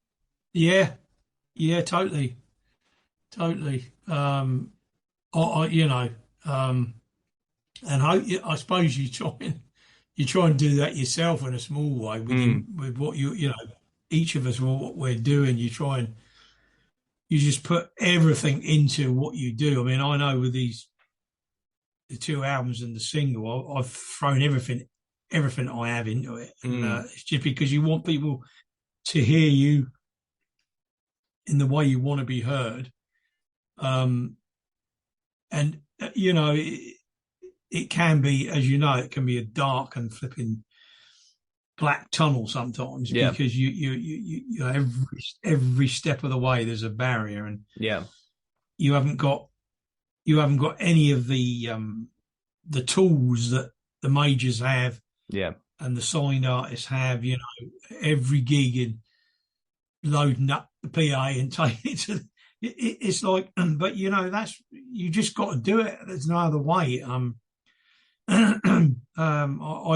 Yeah, totally. And I suppose you try and do that yourself in a small way with what each of us, what we're doing. You just put everything into what you do. I mean, I know with the 2 albums and the single, I've thrown everything I have into it. And it's just because you want people to hear you in the way you want to be heard. And it can be, as you know, it can be a dark and flipping black tunnel sometimes, because you know, every step of the way there's a barrier, and you haven't got any of the tools that the majors have, and the signed artists have. You know, every gig and loading up the PA and taking it to. It's like, but you know, you just got to do it. There's no other way. I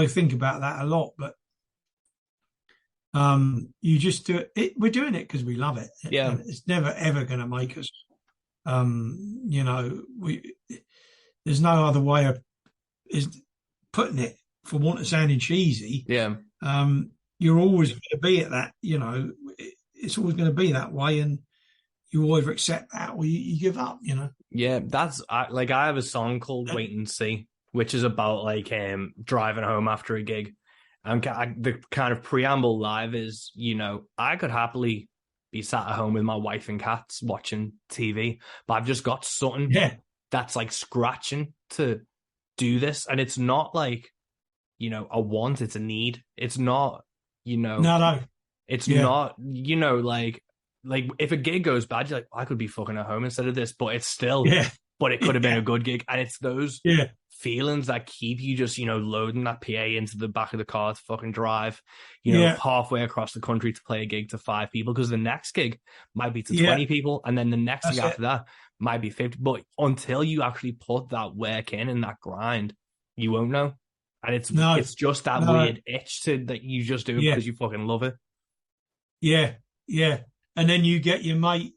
think about that a lot, but you just do it. We're doing it because we love it. Yeah, it's never ever going to make us. You know, there's no other way of putting it, for want of sounding cheesy. Yeah. You're always going to be at that. You know, it's always going to be that way, and you either accept that or you give up. You know. Yeah, that's like, I have a song called "Wait and See," which is about like driving home after a gig. And the kind of preamble live is, you know, I could happily be sat at home with my wife and cats watching TV, but I've just got something that's like scratching to do this. And it's not like, you know, a want, it's a need. It's not, you know, no. It's not, you know, like if a gig goes bad, you're like, I could be fucking at home instead of this, but it's still, but it could have been a good gig. And it's those feelings that keep you just, you know, loading that PA into the back of the car to fucking drive, you know, halfway across the country to play a gig to 5 people, because the next gig might be to 20 people, and then the next gig after that might be 50. But until you actually put that work in and that grind, you won't know. And it's just that weird itch that you just do because you fucking love it. Yeah. And then you get your mate,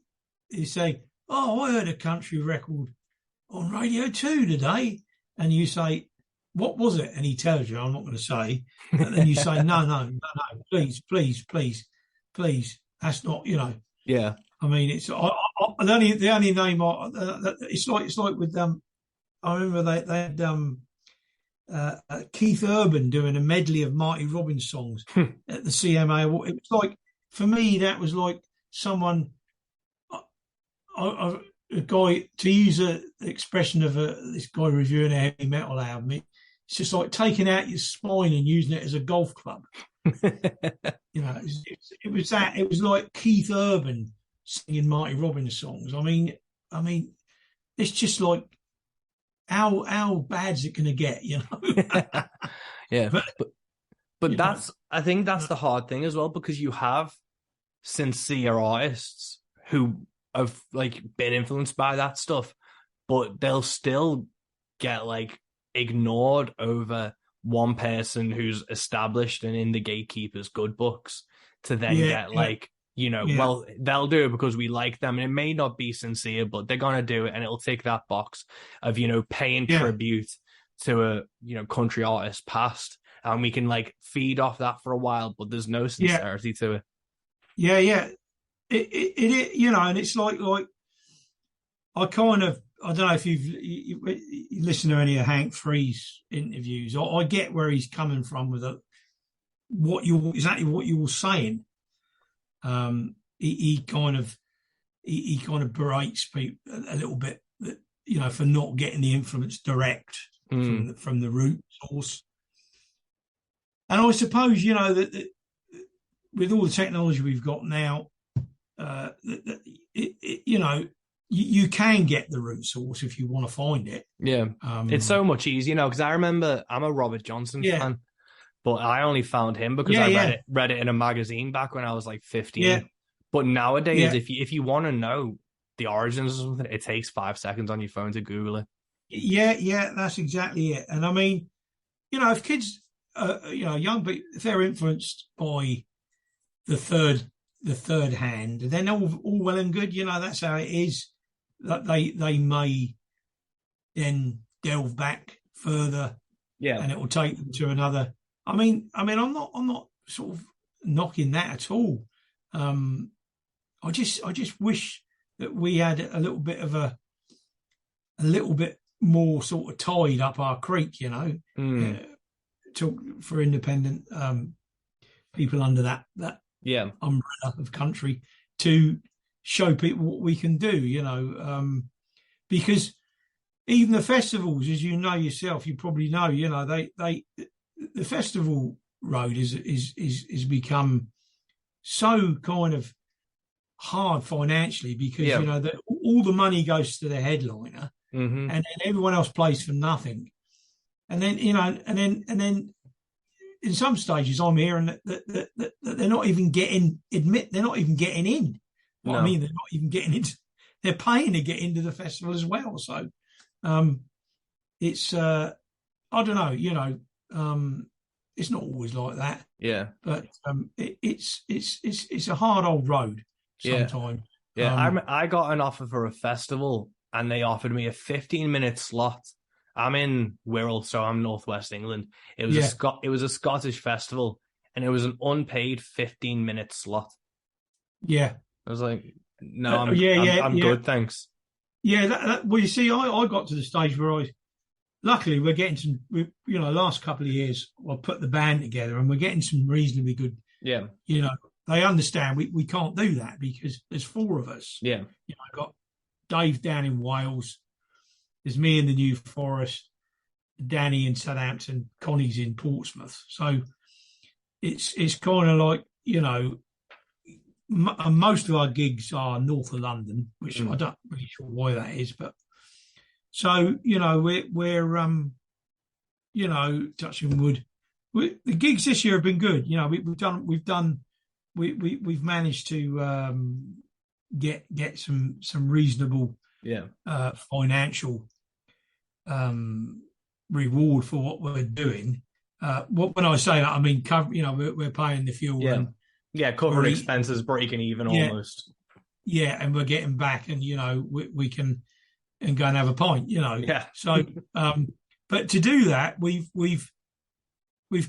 you say, "Oh, I heard a country record on Radio 2 today." And you say, "What was it?" And he tells you, "I'm not going to say." And then you say, no, please. That's not, you know. Yeah. I mean, it's the only name. It's like with I remember they had Keith Urban doing a medley of Marty Robbins songs at the CMA. It was like, for me, that was like someone. A guy, to use an expression of this guy reviewing a heavy metal album, it's just like taking out your spine and using it as a golf club. You know, it was that. It was like Keith Urban singing Marty Robbins songs. I mean, it's just like, how bad's it going to get? You know? Yeah, but that's, I think that's the hard thing as well, because you have sincere artists who have like been influenced by that stuff, but they'll still get like ignored over one person who's established and in the gatekeeper's good books to then get like, you know, well, they'll do it because we like them, and it may not be sincere, but they're gonna do it, and it'll tick that box of, you know, paying tribute to a, you know, country artist past, and we can like feed off that for a while, but there's no sincerity to it. It you know, and it's like I kind of, I don't know if you listen to any of Hank Free's interviews. I get where he's coming from with exactly what you were saying. He kind of berates people a little bit, you know, for not getting the influence direct from the root source. And I suppose, you know, that with all the technology we've got now, you know, you can get the root source if you want to find it. Yeah, it's so much easier, you know, because I remember, I'm a Robert Johnson fan, but I only found him because I read it in a magazine back when I was like 15. Yeah. But nowadays, if you want to know the origins of something, it takes 5 seconds on your phone to Google it. Yeah, that's exactly it. And I mean, you know, if kids, you know, young people, if they're influenced by the third hand, then all well and good. You know, that's how it is. That they may then delve back further, and it will take them to another. I mean, I'm not sort of knocking that at all. I just wish that we had a little bit more sort of tide up our creek, you know, for independent people under that umbrella of country to show people what we can do, because even the festivals, as you know yourself, you probably know, the festival road is become so kind of hard financially because all the money goes to the headliner, and then everyone else plays for nothing, and then and then in some stages I'm hearing that they're not even getting they're not even getting in. I mean, they're not even getting into. They're paying to get into the festival as well. So it's I don't know, it's not always like that. Yeah, but it's a hard old road sometimes. Yeah, I got an offer for a festival, and they offered me a 15-minute slot. I'm in Wirral, so I'm northwest England. It was a Scottish festival, and it was an unpaid 15-minute slot. Yeah, I was like, no, I'm good, thanks. Yeah, well, you see, I got to the stage where luckily we're getting some, last couple of years I put the band together, and we're getting some reasonably good. Yeah, they understand we can't do that because there's four of us. Yeah, I got Dave down in Wales. There's me in the New Forest, Danny in Southampton, Connie's in Portsmouth. So it's kind of like, most of our gigs are north of London, which I don't really sure why that is, but so we're touching wood. The gigs this year have been good. We've managed to get some reasonable financial reward for what we're doing. When I say that, I mean we're paying the fuel and covering expenses, breaking even almost. Yeah, and we're getting back, and we can and go and have a pint. Yeah. So, but to do that, we've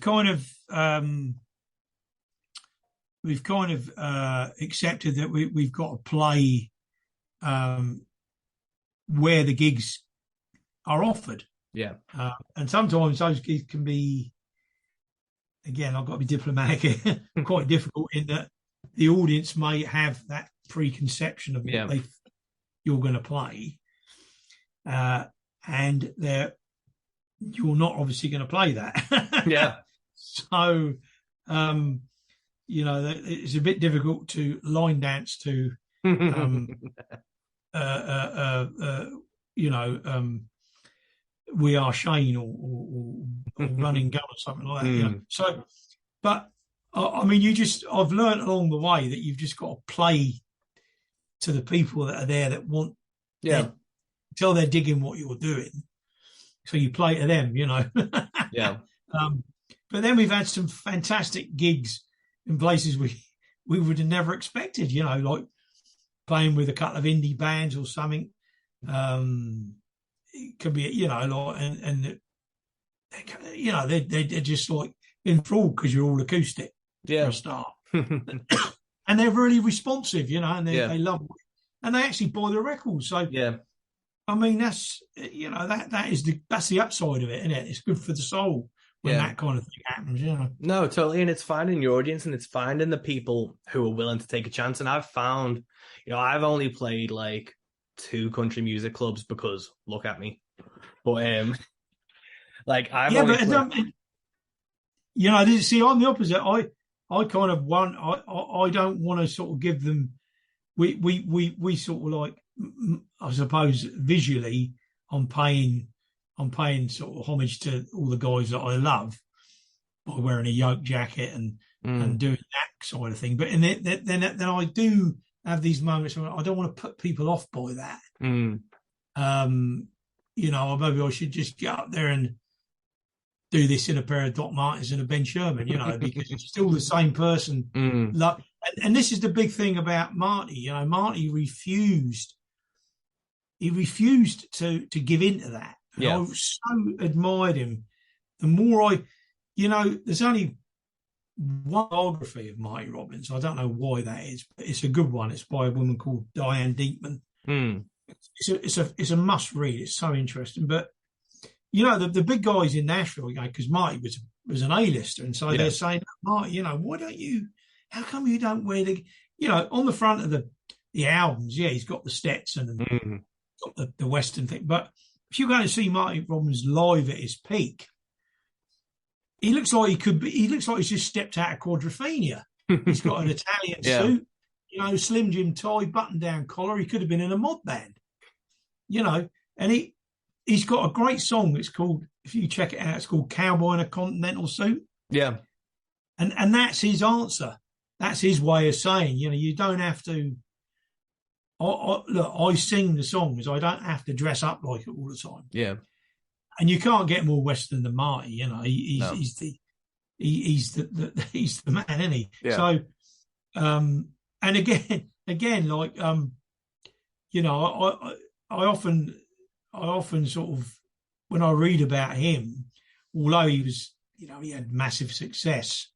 kind of accepted that we've got to play where the gigs are offered. Yeah. And sometimes those gigs can be, again, I've got to be diplomatic here, quite difficult in that the audience may have that preconception of what you're going to play. And you're not obviously going to play that. Yeah. So, it's a bit difficult to line dance to, We Are Shane or Running Gun or something like that. So, but I've learned along the way that you've just got to play to the people that are there that want, until they're digging what you're doing. So you play to them, Yeah. But then we've had some fantastic gigs in places we would have never expected, like playing with a couple of indie bands or something. It could be, they're just like enthralled because you're all acoustic for a start. And they're really responsive, and they love it. And they actually buy the records. So, that's, that's the upside of it, isn't it? It's good for the soul when that kind of thing happens, No, totally. And it's finding your audience, and it's finding the people who are willing to take a chance. And I've found, I've only played like 2 country music clubs because look at me. But like I've only played... see, I'm the opposite. I kind of want, I don't want to sort of give them, we sort of like, I suppose visually I'm paying sort of homage to all the guys that I love by wearing a yoke jacket and doing that sort of thing. But then I do have these moments where I don't want to put people off by that. Maybe I should just get up there and do this in a pair of Doc Martens and a Ben Sherman, because it's still the same person. And this is the big thing about Marty. Marty refused. He refused to give in to that. And I so admired him. The more there's only one biography of Marty Robbins. I don't know why that is, but it's a good one. It's by a woman called Diane Deepman. It's a must read. It's so interesting. But the big guys in Nashville, because Marty was an A-lister, and so they're saying, Marty, why don't you? How come you don't wear the? On the front of the albums, yeah, he's got the Stetson and Mm. got the Western thing. But if you're going to see Marty Robbins live at his peak, he looks like he looks like he's just stepped out of Quadrophenia. He's got an Italian Yeah. suit, Slim Jim tie, button down collar. He could have been in a mod band, and he's got a great song. It's called, if you check it out, it's called Cowboy in a Continental Suit. Yeah. And that's his answer. That's his way of saying, you don't have to. Look, I sing the songs. I don't have to dress up like it all the time. Yeah. And you can't get more Western than Marty. He's No. he's the man, isn't he? Yeah. So, and again, like, I often sort of, when I read about him, although he was, he had massive success.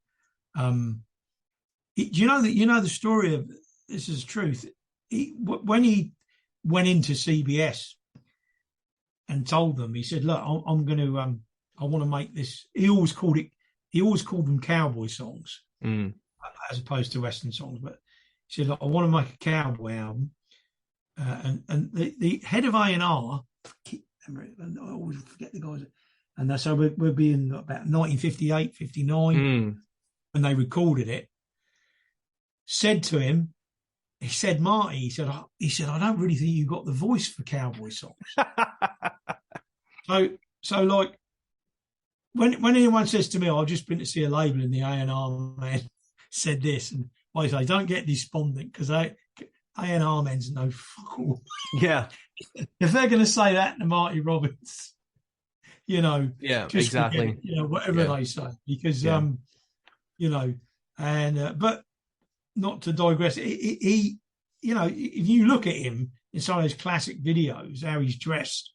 Do you know the story of, this is truth. When he went into CBS and told them, he said, "Look, I'm going to, I want to make this." He always called them cowboy songs, as opposed to Western songs. But he said, "Look, I want to make a cowboy album." And the head of A&R, I always forget the guys, and so we'll be in about 1958, 59 when they recorded it. Said to him, he said, "Marty," he said, "I don't really think you got the voice for cowboy songs." So like, when anyone says to me, "I've just been to see a label and the A&R man said this," and I say, don't get despondent, because A&R men's no fuck all. Yeah. If they're going to say that to Marty Robbins, Yeah, just exactly. forget it, whatever they say, because but not to digress, he if you look at him in some of his classic videos, how he's dressed,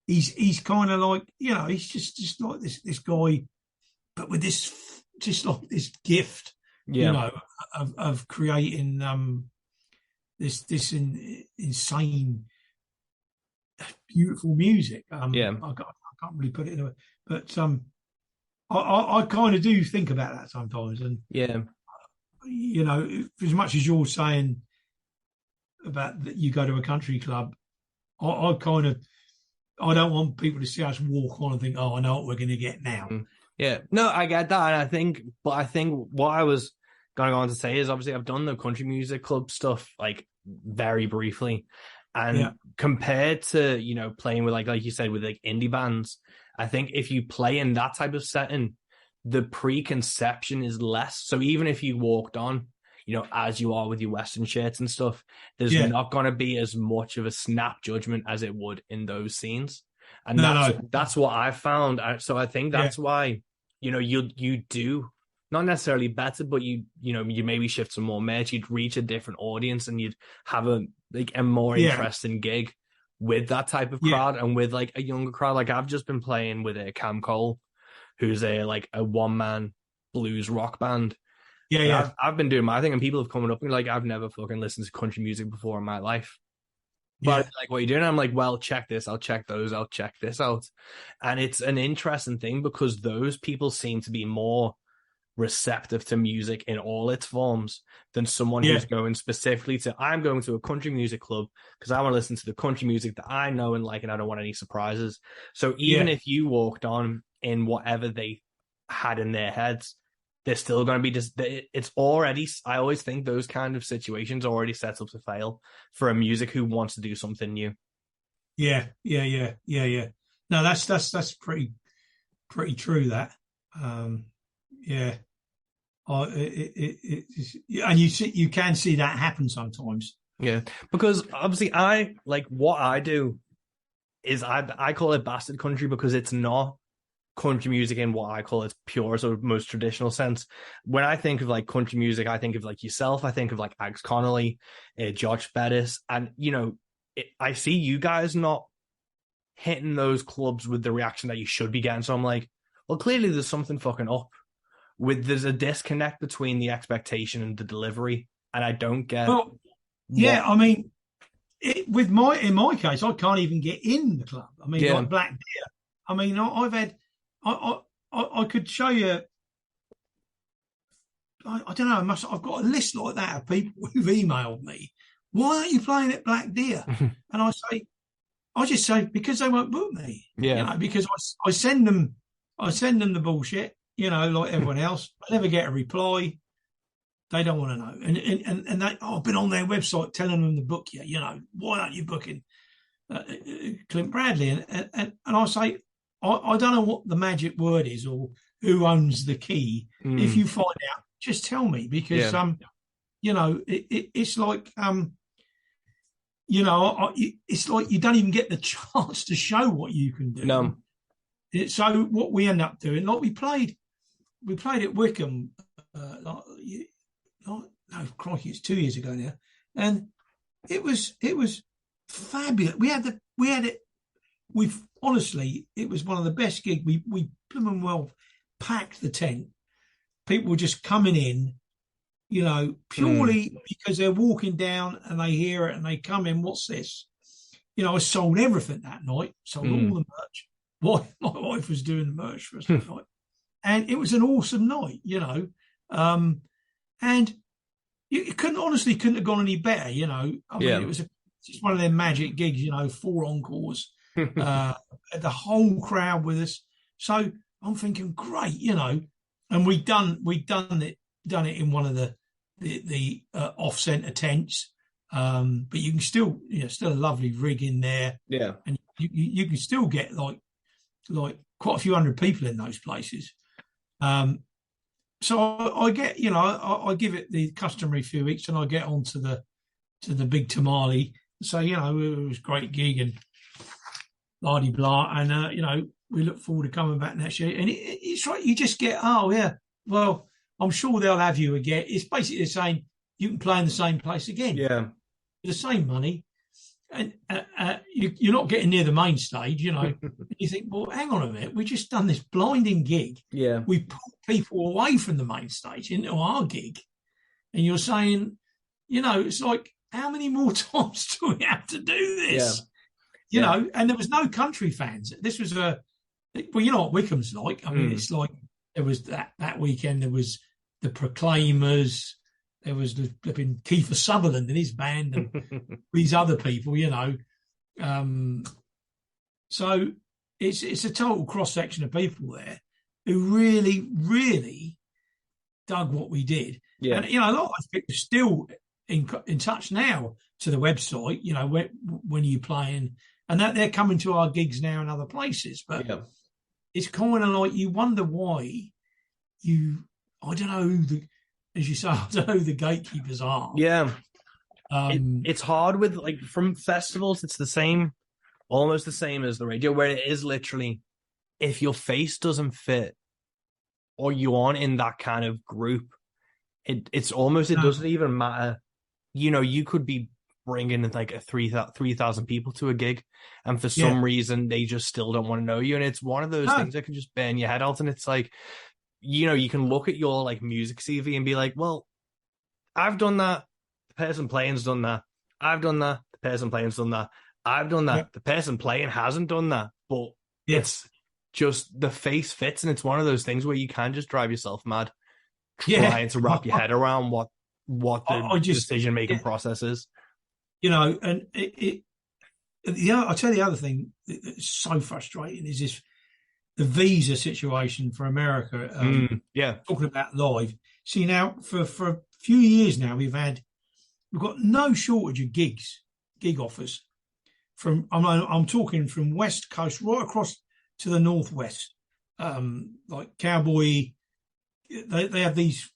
he's kind of like, he's just like this guy, but with this, just like this gift, of creating this insane, beautiful music. I can't really put it in a way, but I kind of do think about that sometimes, and as much as you're saying about that you go to a country club, I don't want people to see us walk on and think, "Oh, I know what we're going to get now." Yeah, no, I get that, and I think what I was going on to say is, obviously I've done the country music club stuff like very briefly, and compared to playing with like you said with like indie bands, I think if you play in that type of setting, the preconception is less. So even if you walked on, as you are with your Western shirts and stuff, there's not going to be as much of a snap judgment as it would in those scenes. And that's what I found. So I think that's why, you do not necessarily better, but you maybe shift some more merch, you'd reach a different audience, and you'd have a more interesting gig with that type of crowd and with like a younger crowd. Like I've just been playing with a Cam Cole, who's a one-man blues rock band. I've been doing my thing, and people have come up and like, "I've never fucking listened to country music before in my life." But like, "What are you doing?" I'm like, "Well, check this. I'll check those. I'll check this out." And it's an interesting thing, because those people seem to be more receptive to music in all its forms than someone who's going specifically to, "I'm going to a country music club because I want to listen to the country music that I know and like, and I don't want any surprises." So even if you walked on in whatever they had in their heads, they're still going to be just, it's already, I always think those kind of situations are already set up to fail for a music who wants to do something new. Yeah. No, that's pretty true, that. And you can see that happen sometimes. Yeah, because obviously what I do is I call it bastard country, because it's not country music in what I call its pure sort of most traditional sense. When I think of like country music, I think of like yourself, I think of like Ags Connolly, Josh Bettis, and I see you guys not hitting those clubs with the reaction that you should be getting. So I'm like, well, clearly there's something fucking up. There's a disconnect between the expectation and the delivery, and I don't get. Well, I mean, in my case, I can't even get in the club. I mean, like Black Deer. I mean, I've had. I could show you. I don't know. I've got a list like that of people who've emailed me why aren't you playing at Black Deer? And I just say, because they won't book me. Yeah. Because I send them the bullshit, like everyone else. I never get a reply. They don't want to know. And I've been on their website telling them to book you, why aren't you booking Clint Bradley? And I say, I don't know what the magic word is or who owns the key. If you find out, just tell me, because it's like it's like you don't even get the chance to show what you can do. No. So what we end up doing, like we played at Wickham, crikey, it's 2 years ago now, and it was fabulous. Honestly, it was one of the best gigs. We well packed the tent. People were just coming in, purely because they're walking down and they hear it and they come in. What's this? I sold everything that night. Sold all the merch. My wife was doing the merch for us that night, and it was an awesome night. And you couldn't have gone any better. It was just one of their magic gigs. 4 encores. The whole crowd with us. So I'm thinking, great, and we'd done it in one of the off-centre tents, but you can still a lovely rig in there, and you can still get like quite a few hundred people in those places. So I get I give it the customary few weeks, and I get on to the big tamale. So it was a great gig and blah de blah, and we look forward to coming back next year. And it's right, you just get, well, I'm sure they'll have you again. It's basically saying you can play in the same place again. Yeah. The same money. And you're not getting near the main stage, You think, well, hang on a minute. We just done this blinding gig. Yeah. We pulled people away from the main stage into our gig. And you're saying, it's like, how many more times do we have to do this? Yeah. And there was no country fans. This was what Wickham's like. I mean, it's like there was that weekend, there was the Proclaimers, there was been Kiefer Sutherland and his band and these other people, So it's a total cross section of people there who really, really dug what we did. Yeah. And a lot of people are still in touch now to the website. When you're playing, and that they're coming to our gigs now in other places. But it's kind of like you wonder why I don't know as you say, I don't know who the gatekeepers are. Yeah. It's hard with from festivals. It's almost the same as the radio, where it is literally, if your face doesn't fit or you aren't in that kind of group, it doesn't even matter. You could be bringing like 3,000 people to a gig, and for some reason they just still don't want to know you. And it's one of those things that can just bang your head out. And it's like, you can look at your music CV and be like, well, I've done that. The person playing's done that. I've done that. The person playing's done that. I've done that. Yeah. The person playing hasn't done that. But it's just the face fits. And it's one of those things where you can just drive yourself mad trying to wrap your head around what the decision-making process is. And I'll tell you the other thing that's so frustrating is the visa situation for America. Talking about live. See, now for a few years now, we've got no shortage of gig offers. I'm talking from West Coast right across to the Northwest. Like Cowboy, they have these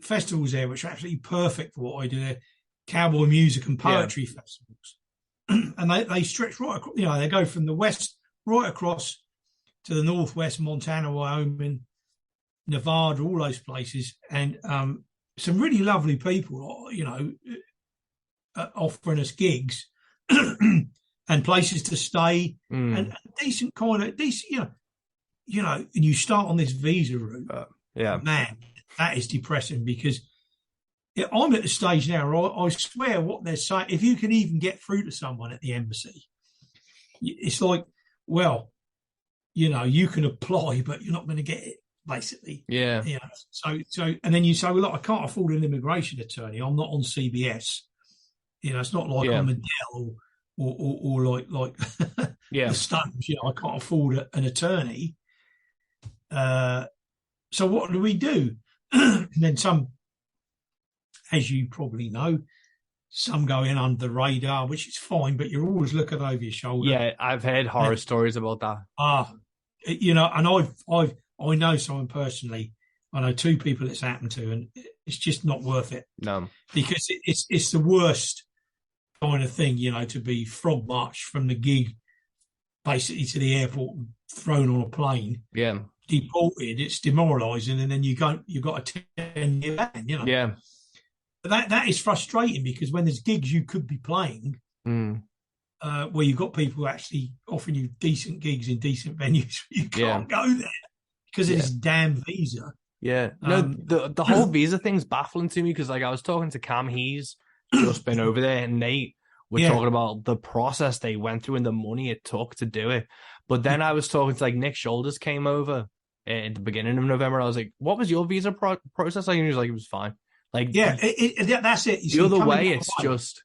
festivals there which are absolutely perfect for what I do there. Cowboy music and poetry festivals. And they stretch right across, they go from the west right across to the Northwest, Montana, Wyoming, Nevada, all those places. And some really lovely people, offering us gigs and places to stay and decent, and you start on this visa route. Man, that is depressing, because I'm at the stage now, I swear what they're saying, if you can even get through to someone at the embassy, it's like, well, you can apply, but you're not going to get it, basically. Yeah. So, and then you say, well, look, I can't afford an immigration attorney. I'm not on CBS. it's not like I'm Adele or like Yeah. the Stones. I can't afford an attorney. So what do? And then some, as you probably know, some go in under the radar, which is fine, but you're always looking over your shoulder. Yeah, I've heard horror stories about that. And I know someone personally. I know 2 people it's happened to, and it's just not worth it. No, because it's the worst kind of thing, to be frog marched from the gig basically to the airport, thrown on a plane, deported. It's demoralising, and then you've got a 10-year ban. Yeah. But that is frustrating, because when there's gigs you could be playing, where you've got people actually offering you decent gigs in decent venues, you can't go there because of this damn visa. Yeah. No, the whole visa thing's baffling to me, because I was talking to Cam, he's just been over there, and they were talking about the process they went through and the money it took to do it. But then I was talking to Nick Shoulders came over at the beginning of November. I was like, what was your visa process like? And he was like, it was fine. Like, that's it. The other way, it's just,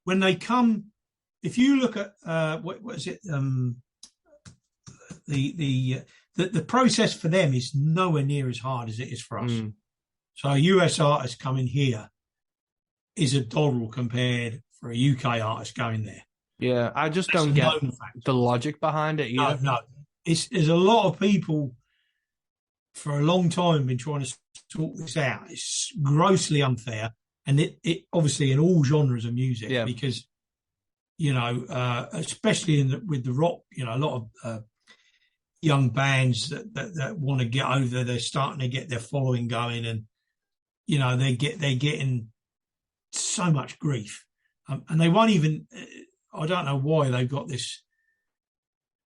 when they come, if you look at, what is it? The process for them is nowhere near as hard as it is for us. So a US artist coming here is a doddle compared for a UK artist going there. Yeah, I just don't get the logic behind it either. No. There's a lot of people for a long time been trying to sort this out. It's grossly unfair, and it obviously in all genres of music, because especially with the rock, a lot of young bands that want to get over, they're starting to get their following going, and they're getting so much grief, and they won't even. I don't know why they've got this.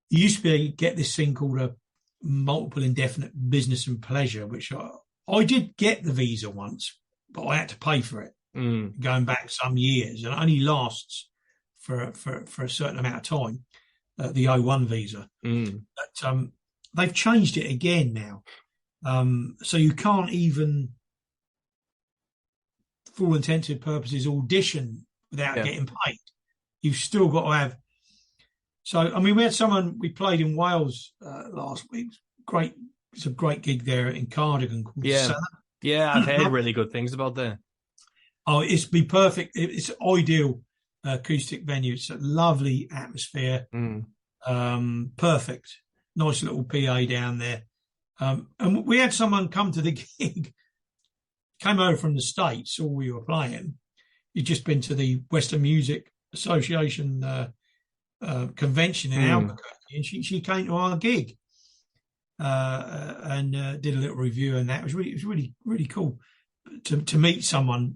You used to get this thing called a multiple indefinite business and pleasure, which I did get the visa once, but I had to pay for it going back some years, and it only lasts for a certain amount of time. The O1 visa, but they've changed it again now, so you can't even, for all intents and purposes, audition without getting paid. You've still got to have. So, I mean, we had someone, we played in Wales last week. Great, it's a great gig there in Cardigan called Sana. Yeah, I've heard really good things about that. Oh, it's be perfect. It's ideal acoustic venue. It's a lovely atmosphere. Perfect. Nice little PA down there. And we had someone come to the gig, came over from the States, saw we were playing. He'd just been to the Western Music Association convention in Albuquerque, and she came to our gig and did a little review, and that was really cool to meet someone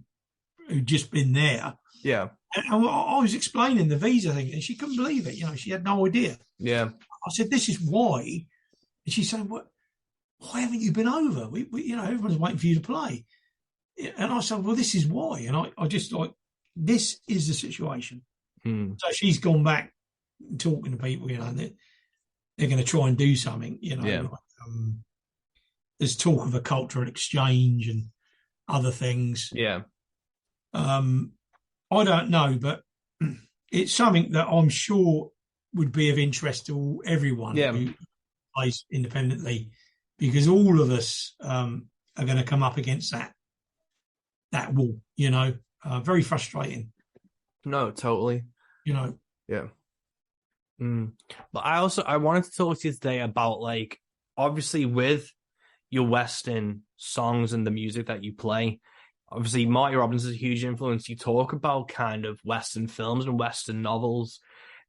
who'd just been there. Yeah. And I was explaining the visa thing, and she couldn't believe it. She had no idea. Yeah. I said, "This is why," and she's saying, "What? Why haven't you been over? We everyone's waiting for you to play." And I said, "Well, this is why." And I just this is the situation. So she's gone back talking to people, and they're going to try and do something. There's talk of a cultural exchange and other things. Yeah. I don't know, but it's something that I'm sure would be of interest to everyone who plays independently, because all of us are going to come up against that wall. Very frustrating. No, totally. Yeah. But I wanted to talk to you today about, obviously with your Western songs and the music that you play. Obviously, Marty Robbins is a huge influence. You talk about kind of Western films and Western novels.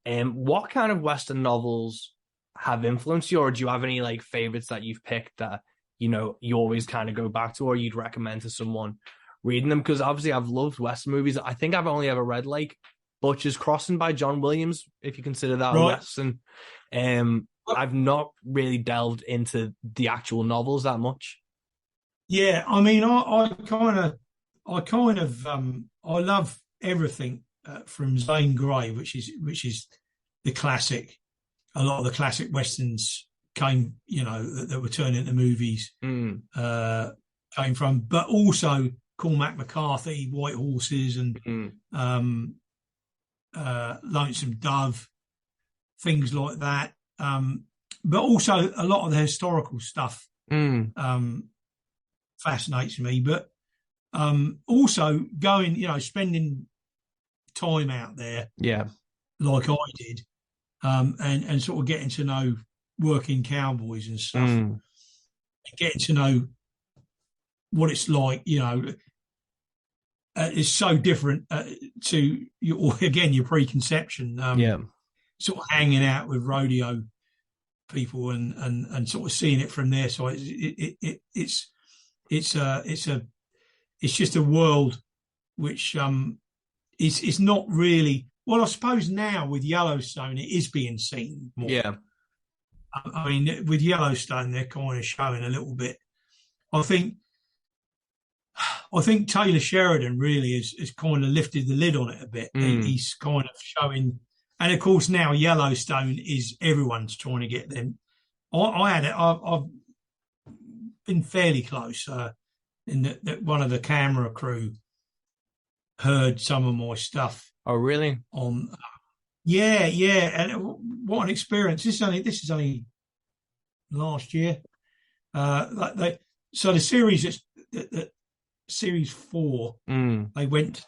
What kind of Western novels have influenced you, or do you have any favorites that you've picked that you always kind of go back to, or you'd recommend to someone reading them? Because obviously I've loved Western movies. I think I've only ever read Butcher's Crossing by John Williams, if you consider that Western. I've not really delved into the actual novels that much. Yeah, I mean, I love everything from Zane Grey, which is the classic. A lot of the classic Westerns that were turned into movies came from, but also Cormac McCarthy, White Horses, and Lonesome Dove, things like that. But also a lot of the historical stuff fascinates me. But also going, spending time out there, like I did, and sort of getting to know working cowboys and stuff, and getting to know what it's like, is so different to your preconception. Sort of hanging out with rodeo people and sort of seeing it from their side. It's just a world which it's not really. Well, I suppose now with Yellowstone, it is being seen more. Yeah. I mean, with Yellowstone, they're kind of showing a little bit. I think Taylor Sheridan really has kind of lifted the lid on it a bit. He's kind of showing, and of course now Yellowstone is everyone's trying to get them. I've been fairly close in that one of the camera crew heard some of my stuff. Oh, really? Yeah, and what an experience! This is only last year. So the series series 4, they went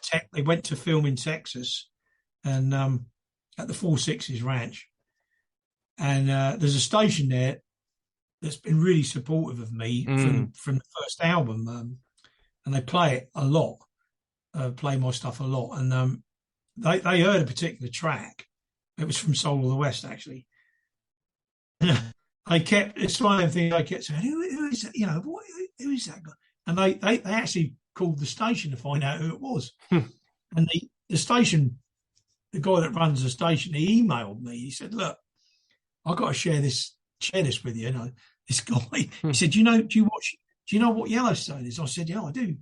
to film in Texas, and at the 4-6's ranch, and there's a station there that's been really supportive of me from the first album, and they play it a lot, play my stuff a lot, and they heard a particular track. It was from Soul of the West, actually. It's one of them things I kept saying, who is that? Who is that guy? And they actually called the station to find out who it was. And the station, the guy that runs the station, he emailed me. He said, "Look, I've got to share this with you. This guy." He said, "Do you know what Yellowstone is?" I said, "Yeah, I do."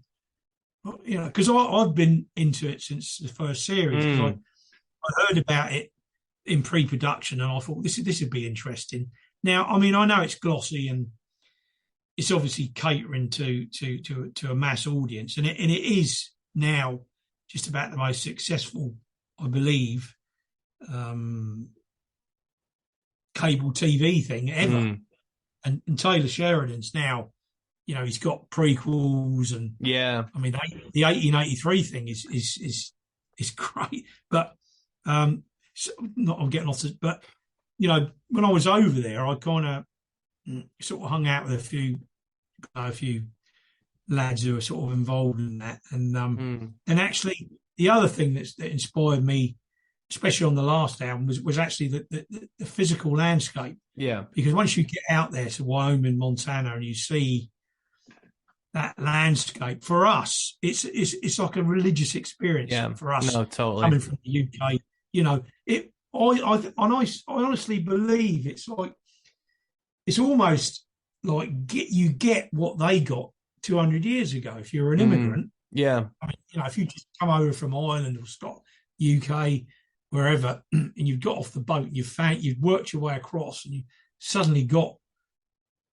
Well, because I've been into it since the first series. I heard about it in pre-production, and I thought this would be interesting. Now, I mean, I know it's glossy and it's obviously catering to a mass audience, and it is now just about the most successful, I believe, cable TV thing ever. And Taylor Sheridan's now, he's got prequels, and I mean, the 1883 thing is great, but I'm getting off this, but when I was over there, I kind of sort of hung out with a few lads who are sort of involved in that, and actually the other thing that inspired me, especially on the last album, was actually the physical landscape. Yeah, because once you get out there to Wyoming, Montana, and you see that landscape, for us, it's like a religious experience. Yeah, for us, no, totally. Coming from the UK, I honestly believe it's almost like you get what they got 200 years ago if you're an immigrant. Yeah. I mean, if you just come over from Ireland or Scotland, UK, wherever, and you've got off the boat, and you've worked your way across, and you suddenly got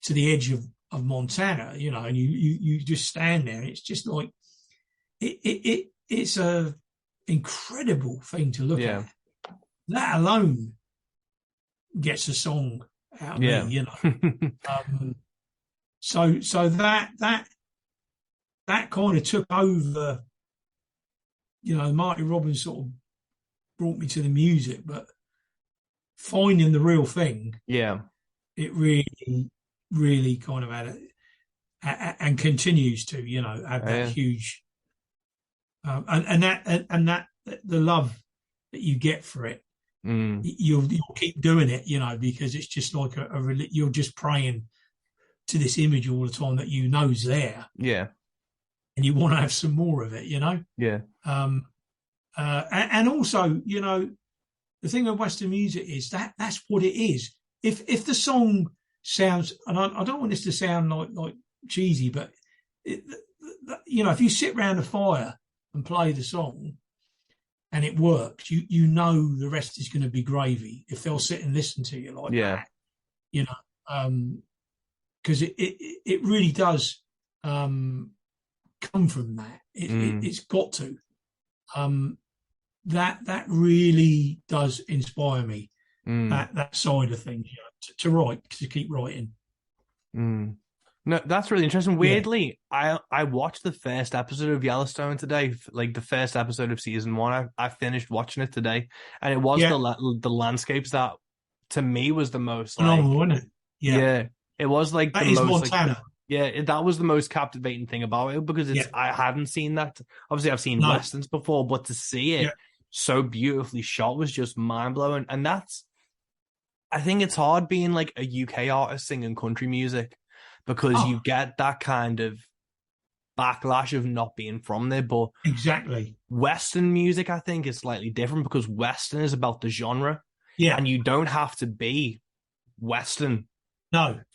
to the edge of Montana, and you just stand there, and it's just like it's a incredible thing to look at. That alone gets a song out of me, So that kind of took over. Marty Robbins sort of brought me to the music, but finding the real thing, it really, really kind of had and continues to, have that huge, and that the love that you get for it. You'll keep doing it, because it's just like you're just praying to this image all the time that is there. Yeah. And you want to have some more of it, Yeah. And also, the thing with Western music is that's what it is. If the song sounds, and I don't want this to sound like cheesy, but if you sit around a fire and play the song, and it works, the rest is going to be gravy if they'll sit and listen to you like that. Because it really does come from that. It's got to. That really does inspire me. That side of things, to write, to keep writing. No, that's really interesting. Weirdly, I watched the first episode of Yellowstone today, like the first episode of season 1. I finished watching it today, and it was the landscapes that, to me, was the most phenomenal, wasn't it? Yeah, it was like that the is most Montana. That was the most captivating thing about it, because I hadn't seen that. Obviously, I've seen westerns before, but to see it so beautifully shot was just mind blowing. And I think it's hard being like a UK artist singing country music, because you get that kind of backlash of not being from there. But exactly, Western music, I think, is slightly different, because Western is about the genre, and you don't have to be Western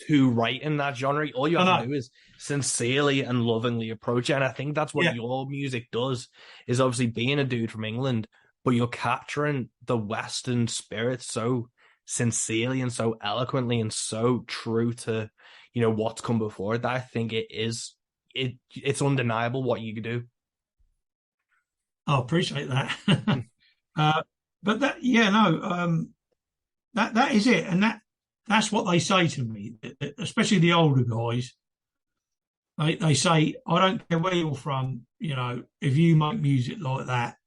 to write in that genre. All you have to do is sincerely and lovingly approach it. And I think that's what your music does, is obviously being a dude from England, but you're capturing the Western spirit so sincerely and so eloquently and so true to, what's come before it, that I think it's undeniable what you could do. I appreciate that. But that that is it. And that's what they say to me, especially the older guys. They say, I don't care where you're from, if you make music like that,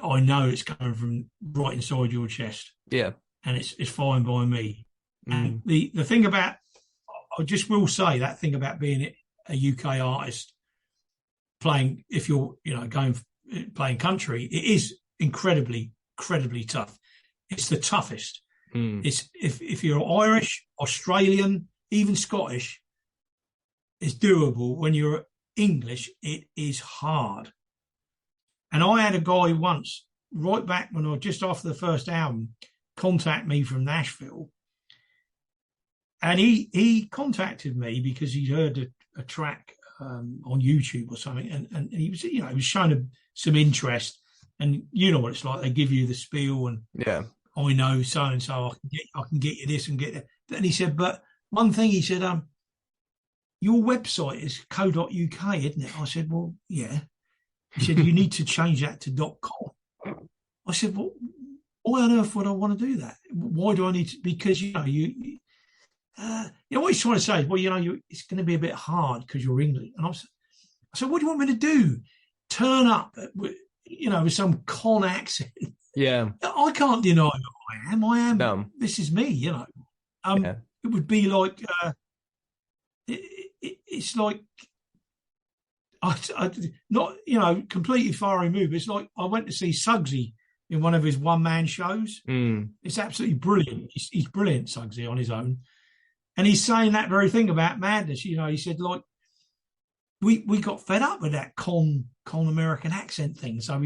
I know it's coming from right inside your chest. Yeah. And it's fine by me. And the thing about, I just will say, that thing about being a UK artist playing, if you're, playing country, it is incredibly tough. It's the toughest. It's if you're Irish, Australian, even Scottish, it's doable. When you're English, it is hard. And I had a guy once, right back when I was just after the first album, contact me from Nashville. And he contacted me because he'd heard a track on YouTube or something, and he was, he was showing some interest. And you know what it's like; they give you the spiel, and I know so and so. I can get you this and get that. And he said, but one thing, he said, your website is co.uk, isn't it? I said, well, yeah. He said, you need to change that to .com. I said, well, why on earth would I want to do that? Why do I need to? Because what he's trying to say is, well, it's going to be a bit hard because you're English. And I said, what do you want me to do? Turn up with some con accent? Yeah, I can't deny who I am. No. This is me. It would be like it's like I not completely far removed. It's like I went to see Suggsy in one of his one-man shows. It's absolutely brilliant. He's brilliant, Suggsy, on his own. And he's saying that very thing about madness. He said, like, we got fed up with that con American accent thing. So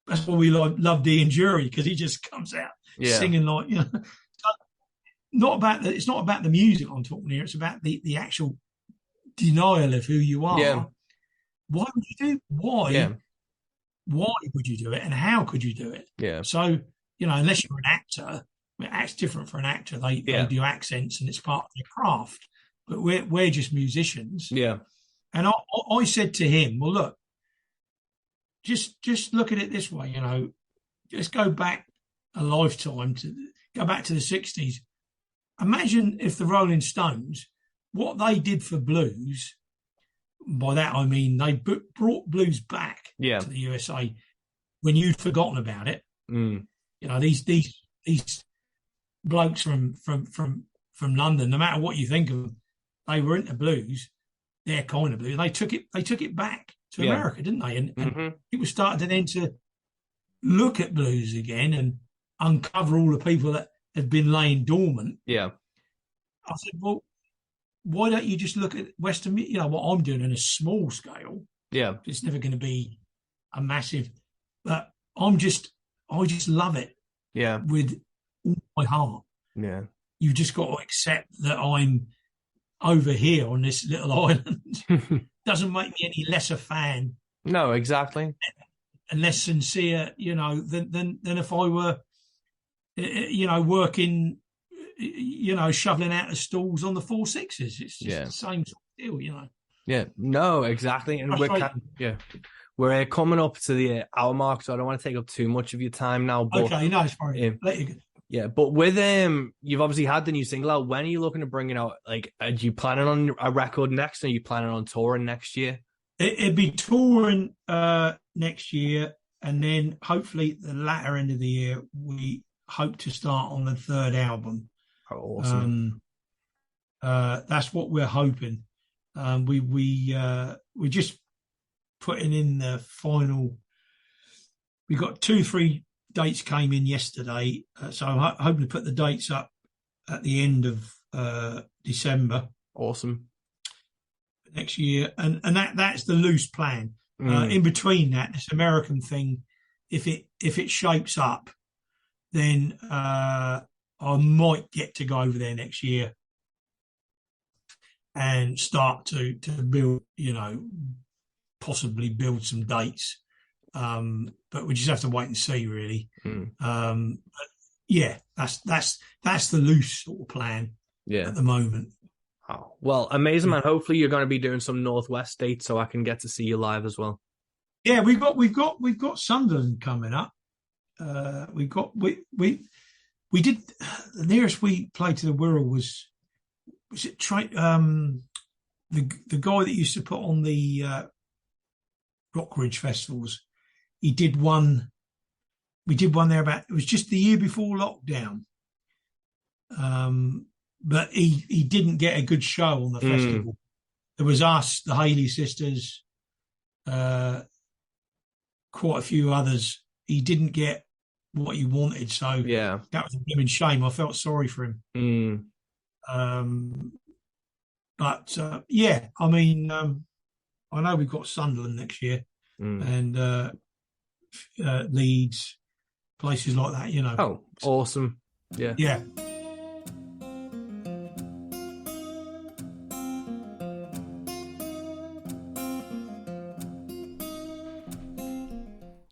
that's why we love Ian Jury, because he just comes out singing like, it's not about the music I'm talking here. It's about the actual denial of who you are. Yeah. Why would you do? Why? Yeah. Why would you do it, and how could you do it? Yeah. So, unless you're an actor, it's different for an actor. They do accents, and it's part of their craft. But we're just musicians. Yeah. And I said to him, well, look, just look at it this way, just go back a lifetime, go back to the 60s. Imagine if the Rolling Stones, what they did for blues, by that I mean they brought blues back to the USA when you'd forgotten about it. These blokes from London, no matter what you think of them, they were into blues, their kind of blues. They took it back to America, didn't they? And people started then to look at blues again and uncover all the people that had been laying dormant. Yeah. I said, well, why don't you just look at Western, what I'm doing on a small scale? Yeah. It's never going to be a massive, but I just love it. Yeah. With all my heart. Yeah. You just got to accept that I'm over here on this little island. Doesn't make me any less a fan. No, exactly. And less sincere, than if I were, working, shoveling out the stalls on the 4-6s. It's just the same sort of deal, Yeah, no, exactly. And That's right. we're coming up to the hour mark, so I don't want to take up too much of your time now. But Okay, no, it's fine. um, Let you go. yeah, but with you've obviously had the new single out. When are you looking to bring it out? Like, are you planning on a record next? Or are you planning on touring next year? It'd be touring next year, and then hopefully the latter end of the year we hope to start on the third album. Oh, awesome. That's what we're hoping. We're just putting in the final. We got 2, 3 dates came in yesterday, so I'm hoping to put the dates up at the end of December Awesome. next year, and that's the loose plan. Mm. In between that, this American thing, if it shapes up, then I might get to go over there next year and start to build, possibly build some dates. But we just have to wait and see, really. But yeah, that's the loose sort of plan at the moment. Oh, well, amazing, man. Hopefully you're going to be doing some Northwest dates so I can get to see you live as well. Yeah, we've got Sunderland coming up. We did the nearest we played to the Wirral was it the guy that used to put on the Rockridge festivals. He did one. We did one there it was just the year before lockdown. But he didn't get a good show on the festival. There was us, the Haley sisters, quite a few others. He didn't get what he wanted, so that was a blooming shame. I felt sorry for him. But I mean, I know we've got Sunderland next year and Leeds, places like that. Oh, awesome! Yeah.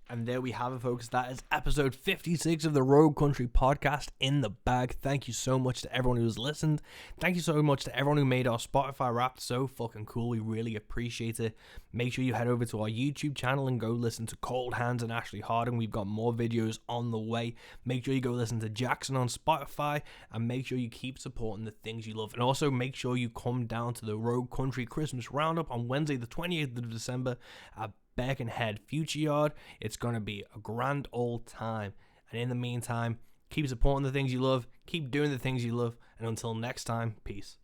And there we have it, folks. That is episode 56 of the Rogue Country podcast in the bag. Thank you so much to everyone who's listened. Thank you so much to everyone who made our Spotify Wrapped so fucking cool. We really appreciate it. Make sure you head over to our YouTube channel and go listen to Cold Hands and Ashley Harding. We've got more videos on the way. Make sure you go listen to Jackson on Spotify, and make sure you keep supporting the things you love. And also make sure you come down to the Rogue Country Christmas Roundup on Wednesday the 28th of December at Birkenhead Future Yard. It's going to be a grand old time. And in the meantime, keep supporting the things you love, keep doing the things you love, and until next time, peace.